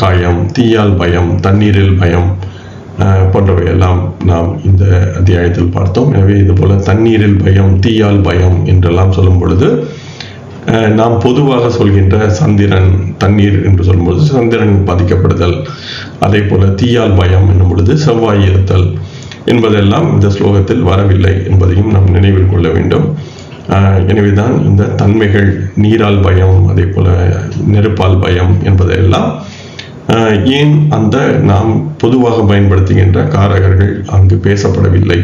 காயம், தீயால் பயம், தண்ணீரில் பயம் போன்றவையெல்லாம் நாம் இந்த அத்தியாயத்தில் பார்த்தோம். எனவே இது போல தண்ணீரில் பயம், தீயால் பயம் என்றெல்லாம் சொல்லும் பொழுது நாம் பொதுவாக சொல்கின்ற சந்திரன், தண்ணீர் என்று சொல்லும்பொழுது சந்திரன் பாதிக்கப்படுதல், அதே போல தீயால் பயம் என்னும் பொழுது செவ்வாய் இருத்தல் என்பதெல்லாம் இந்த ஸ்லோகத்தில் வரவில்லை என்பதையும் நாம் நினைவில் கொள்ள வேண்டும். எனவேதான் இந்த தன்மைகள், நீரால் பயம், அதே போல நெருப்பால் பயம் என்பதையெல்லாம் ஏன் அந்த நாம் பொதுவாக பயன்படுத்துகின்ற காரகர்கள் அங்கு பேசப்படவில்லை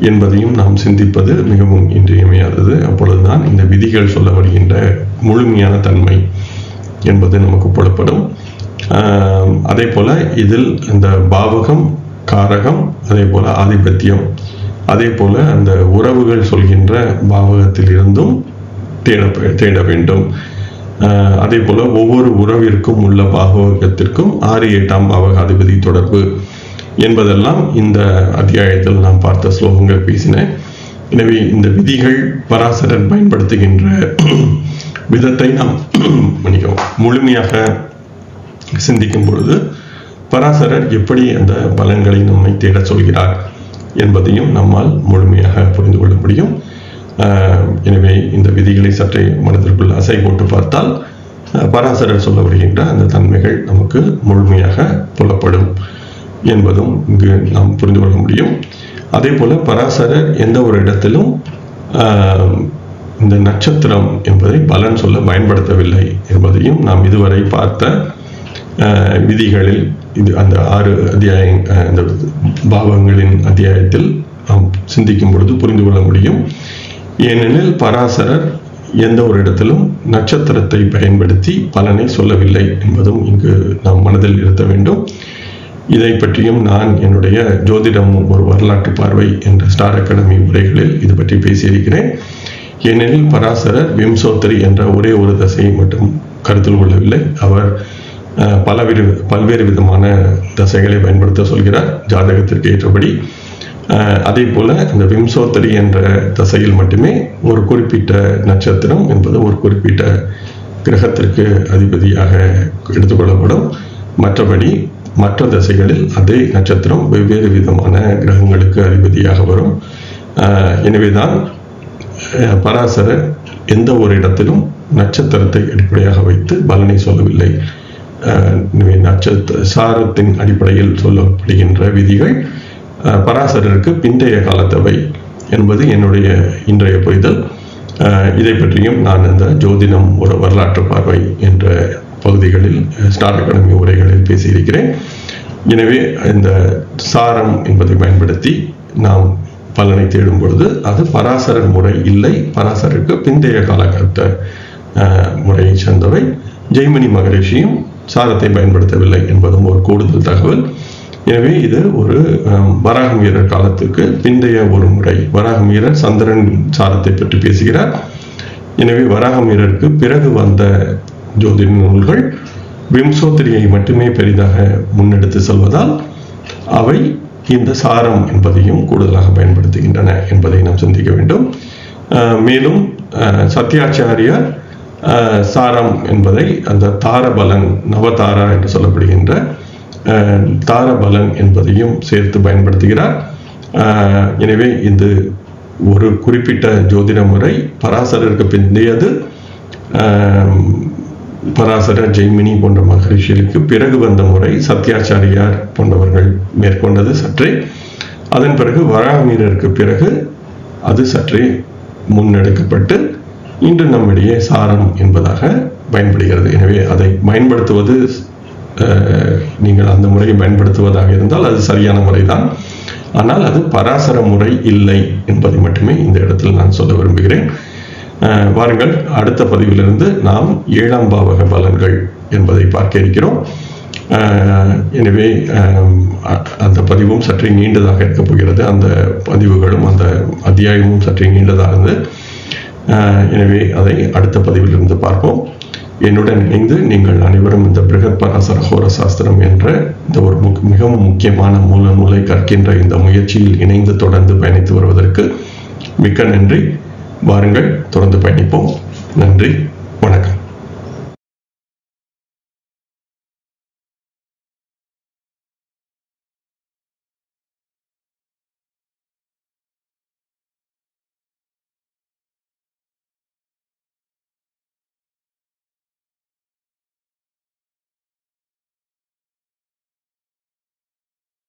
என்பதையும் நாம் சிந்திப்பது மிகவும் இன்றியமையாதது. அப்பொழுதுதான் இந்த விதிகள் சொல்ல வருகின்ற முழுமையான தன்மை என்பது நமக்கு புலப்படும். அதே போல இதில் இந்த பாவகம், காரகம், அதே போல ஆதிபத்தியம், அதே போல அந்த உறவுகள் சொல்கின்ற பாவகத்தில் இருந்தும் தேட வேண்டும். அதே போல ஒவ்வொரு உறவிற்கும் உள்ள பாவகத்திற்கும் 6, 8ஆம் பாவகாதிபதி தொடர்பு என்பதெல்லாம் இந்த அத்தியாயத்தில் நாம் பார்த்த ஸ்லோகங்கள் பேசின. எனவே இந்த விதிகள் பராசரர் பயன்படுத்துகின்ற விதத்தை நாம் முழுமையாக சிந்திக்கும் பொழுது பராசரர் எப்படி அந்த பலன்களை நம்மை தேட சொல்கிறார் என்பதையும் நம்மால் முழுமையாக புரிந்து கொள்ள முடியும். எனவே இந்த விதிகளை சற்றே மனதிற்குள் அசை போட்டு பார்த்தால் பராசரர் சொல்ல வருகின்ற அந்த தன்மைகள் நமக்கு முழுமையாக புலப்படும் என்பதும் இங்கு நாம் புரிந்து கொள்ள முடியும். அதே போல பராசரர் எந்த ஒரு இடத்திலும் இந்த நட்சத்திரம் என்பதை பலன் சொல்ல பயன்படுத்தவில்லை என்பதையும் நாம் இதுவரை பார்த்த விதிகளில் இது அந்த 6 அத்தியாயம் அந்த பாவங்களின் அத்தியாயத்தில் நாம் சிந்திக்கும் பொழுது புரிந்து கொள்ள முடியும். ஏனெனில் பராசரர் எந்த ஒரு இடத்திலும் நட்சத்திரத்தை பயன்படுத்தி பலனை சொல்லவில்லை என்பதும் இங்கு நாம் மனதில் இருத்த வேண்டும். இதை பற்றியும் நான் என்னுடைய ஜோதிடம் ஒரு வரலாற்று பார்வை என்ற ஸ்டார் அகாடமி உரைகளில் இது பற்றி பேசியிருக்கிறேன். ஏனெனில் பராசரர் விம்சோத்தரி என்ற ஒரே ஒரு தசையை மட்டும் கருத்தில் கொள்ளவில்லை. அவர் பல்வேறு விதமான தசைகளை பயன்படுத்த சொல்கிறார் ஜாதகத்திற்கு ஏற்றபடி. அதே போல இந்த விம்சோத்தரி என்ற தசையில் மட்டுமே ஒரு குறிப்பிட்ட நட்சத்திரம் என்பது ஒரு குறிப்பிட்ட கிரகத்திற்கு அதிபதியாக எடுத்துக்கொள்ளப்படும். மற்றபடி மற்ற தசைகளில் அதே நட்சத்திரம் வெவ்வேறு விதமான கிரகங்களுக்கு அதிபதியாக வரும். எனவேதான் பராசரர் எந்த ஒரு இடத்திலும் நட்சத்திரத்தை அடிப்படையாக வைத்து பலனை சொல்லவில்லை. சாரத்தின் அடிப்படையில் சொல்லப்படுகின்ற விதிகள் பராசரருக்கு பிந்தைய காலத்தவை என்பது என்னுடைய இன்றைய புரிதல். இதை பற்றியும் நான் இந்த ஜோதிடம் ஒரு வரலாற்று பார்வை என்ற பகுதிகளில் ஸ்டார் அகாடமி உரைகளில் பேசியிருக்கிறேன். எனவே இந்த சாரம் என்பதை பயன்படுத்தி நாம் பலனை தேடும் பொழுது அது பராசரர் முறை இல்லை, பராசரருக்கு பிந்தைய காலகட்ட முறையை சேர்ந்தவை. ஜெய்மினி மகரிஷியும் சாரத்தை பயன்படுத்தவில்லை என்பதும் ஒரு கூடுதல் தகவல். எனவே இது ஒரு வராகம் வீரர் காலத்துக்கு பிந்தைய ஒரு முறை. வராகம் வீரர் சந்திரன் சாரத்தை பற்றி பேசுகிறார். எனவே வராகம் வீரருக்கு பிறகு வந்த ஜோதிட நூல்கள் விம்சோத்தரியை மட்டுமே பெரிதாக முன்னெடுத்து செல்வதால் அவை இந்த சாரம் என்பதையும் கூடுதலாக பயன்படுத்துகின்றன என்பதை நாம் சிந்திக்க வேண்டும். மேலும் சத்யாச்சாரியார் சாரம் என்பதை அந்த தாரபலன் நவதாரா என்று சொல்லப்படுகின்ற தாரபலன் என்பதையும் சேர்த்து பயன்படுத்துகிறார். எனவே இது ஒரு குறிப்பிட்ட ஜோதிட முறை பராசரருக்கு பிந்தையது. பராசரர் ஜெய்மினி போன்ற மகரிஷிகளுக்கு பிறகு வந்த முறை சத்யாச்சாரியார் போன்றவர்கள் மேற்கொண்டது சற்றே. அதன் பிறகு வராகமீரருக்கு பிறகு அது சற்றே முன்னெடுக்கப்பட்டு இன்று நம்மிடையே சாரம் என்பதாக பயன்படுகிறது. எனவே அதை பயன்படுத்துவது, நீங்கள் அந்த முறையை பயன்படுத்துவதாக இருந்தால் அது சரியான முறைதான். ஆனால் அது பராசர முறை இல்லை என்பதை மட்டுமே இந்த இடத்தில் நான் சொல்ல விரும்புகிறேன். வாருங்கள், அடுத்த பதிவிலிருந்து நாம் 7ஆம் பாவக பலன்கள் என்பதை பார்க்க இருக்கிறோம். எனவே அந்த பதிவும் சற்றே நீண்டதாக இருக்கப் போகிறது. அந்த பதிவுகளும் அந்த அத்தியாயமும் சற்றே நீண்டதாக. எனவே அதை அடுத்த பதிவிலிருந்து பார்ப்போம். என்னுடன் இணைந்து நீங்கள் அனைவரும் இந்த பிருகத் பராசர ஹோர சாஸ்திரம் என்ற இந்த ஒரு மிகவும் முக்கியமான மூல நூலை கற்கின்ற இந்த முயற்சியில் இணைந்து தொடர்ந்து பயணித்து வருவதற்கு மிக்க நன்றி. வாருங்கள், தொடர்ந்து பயணிப்போம். நன்றி, வணக்கம்.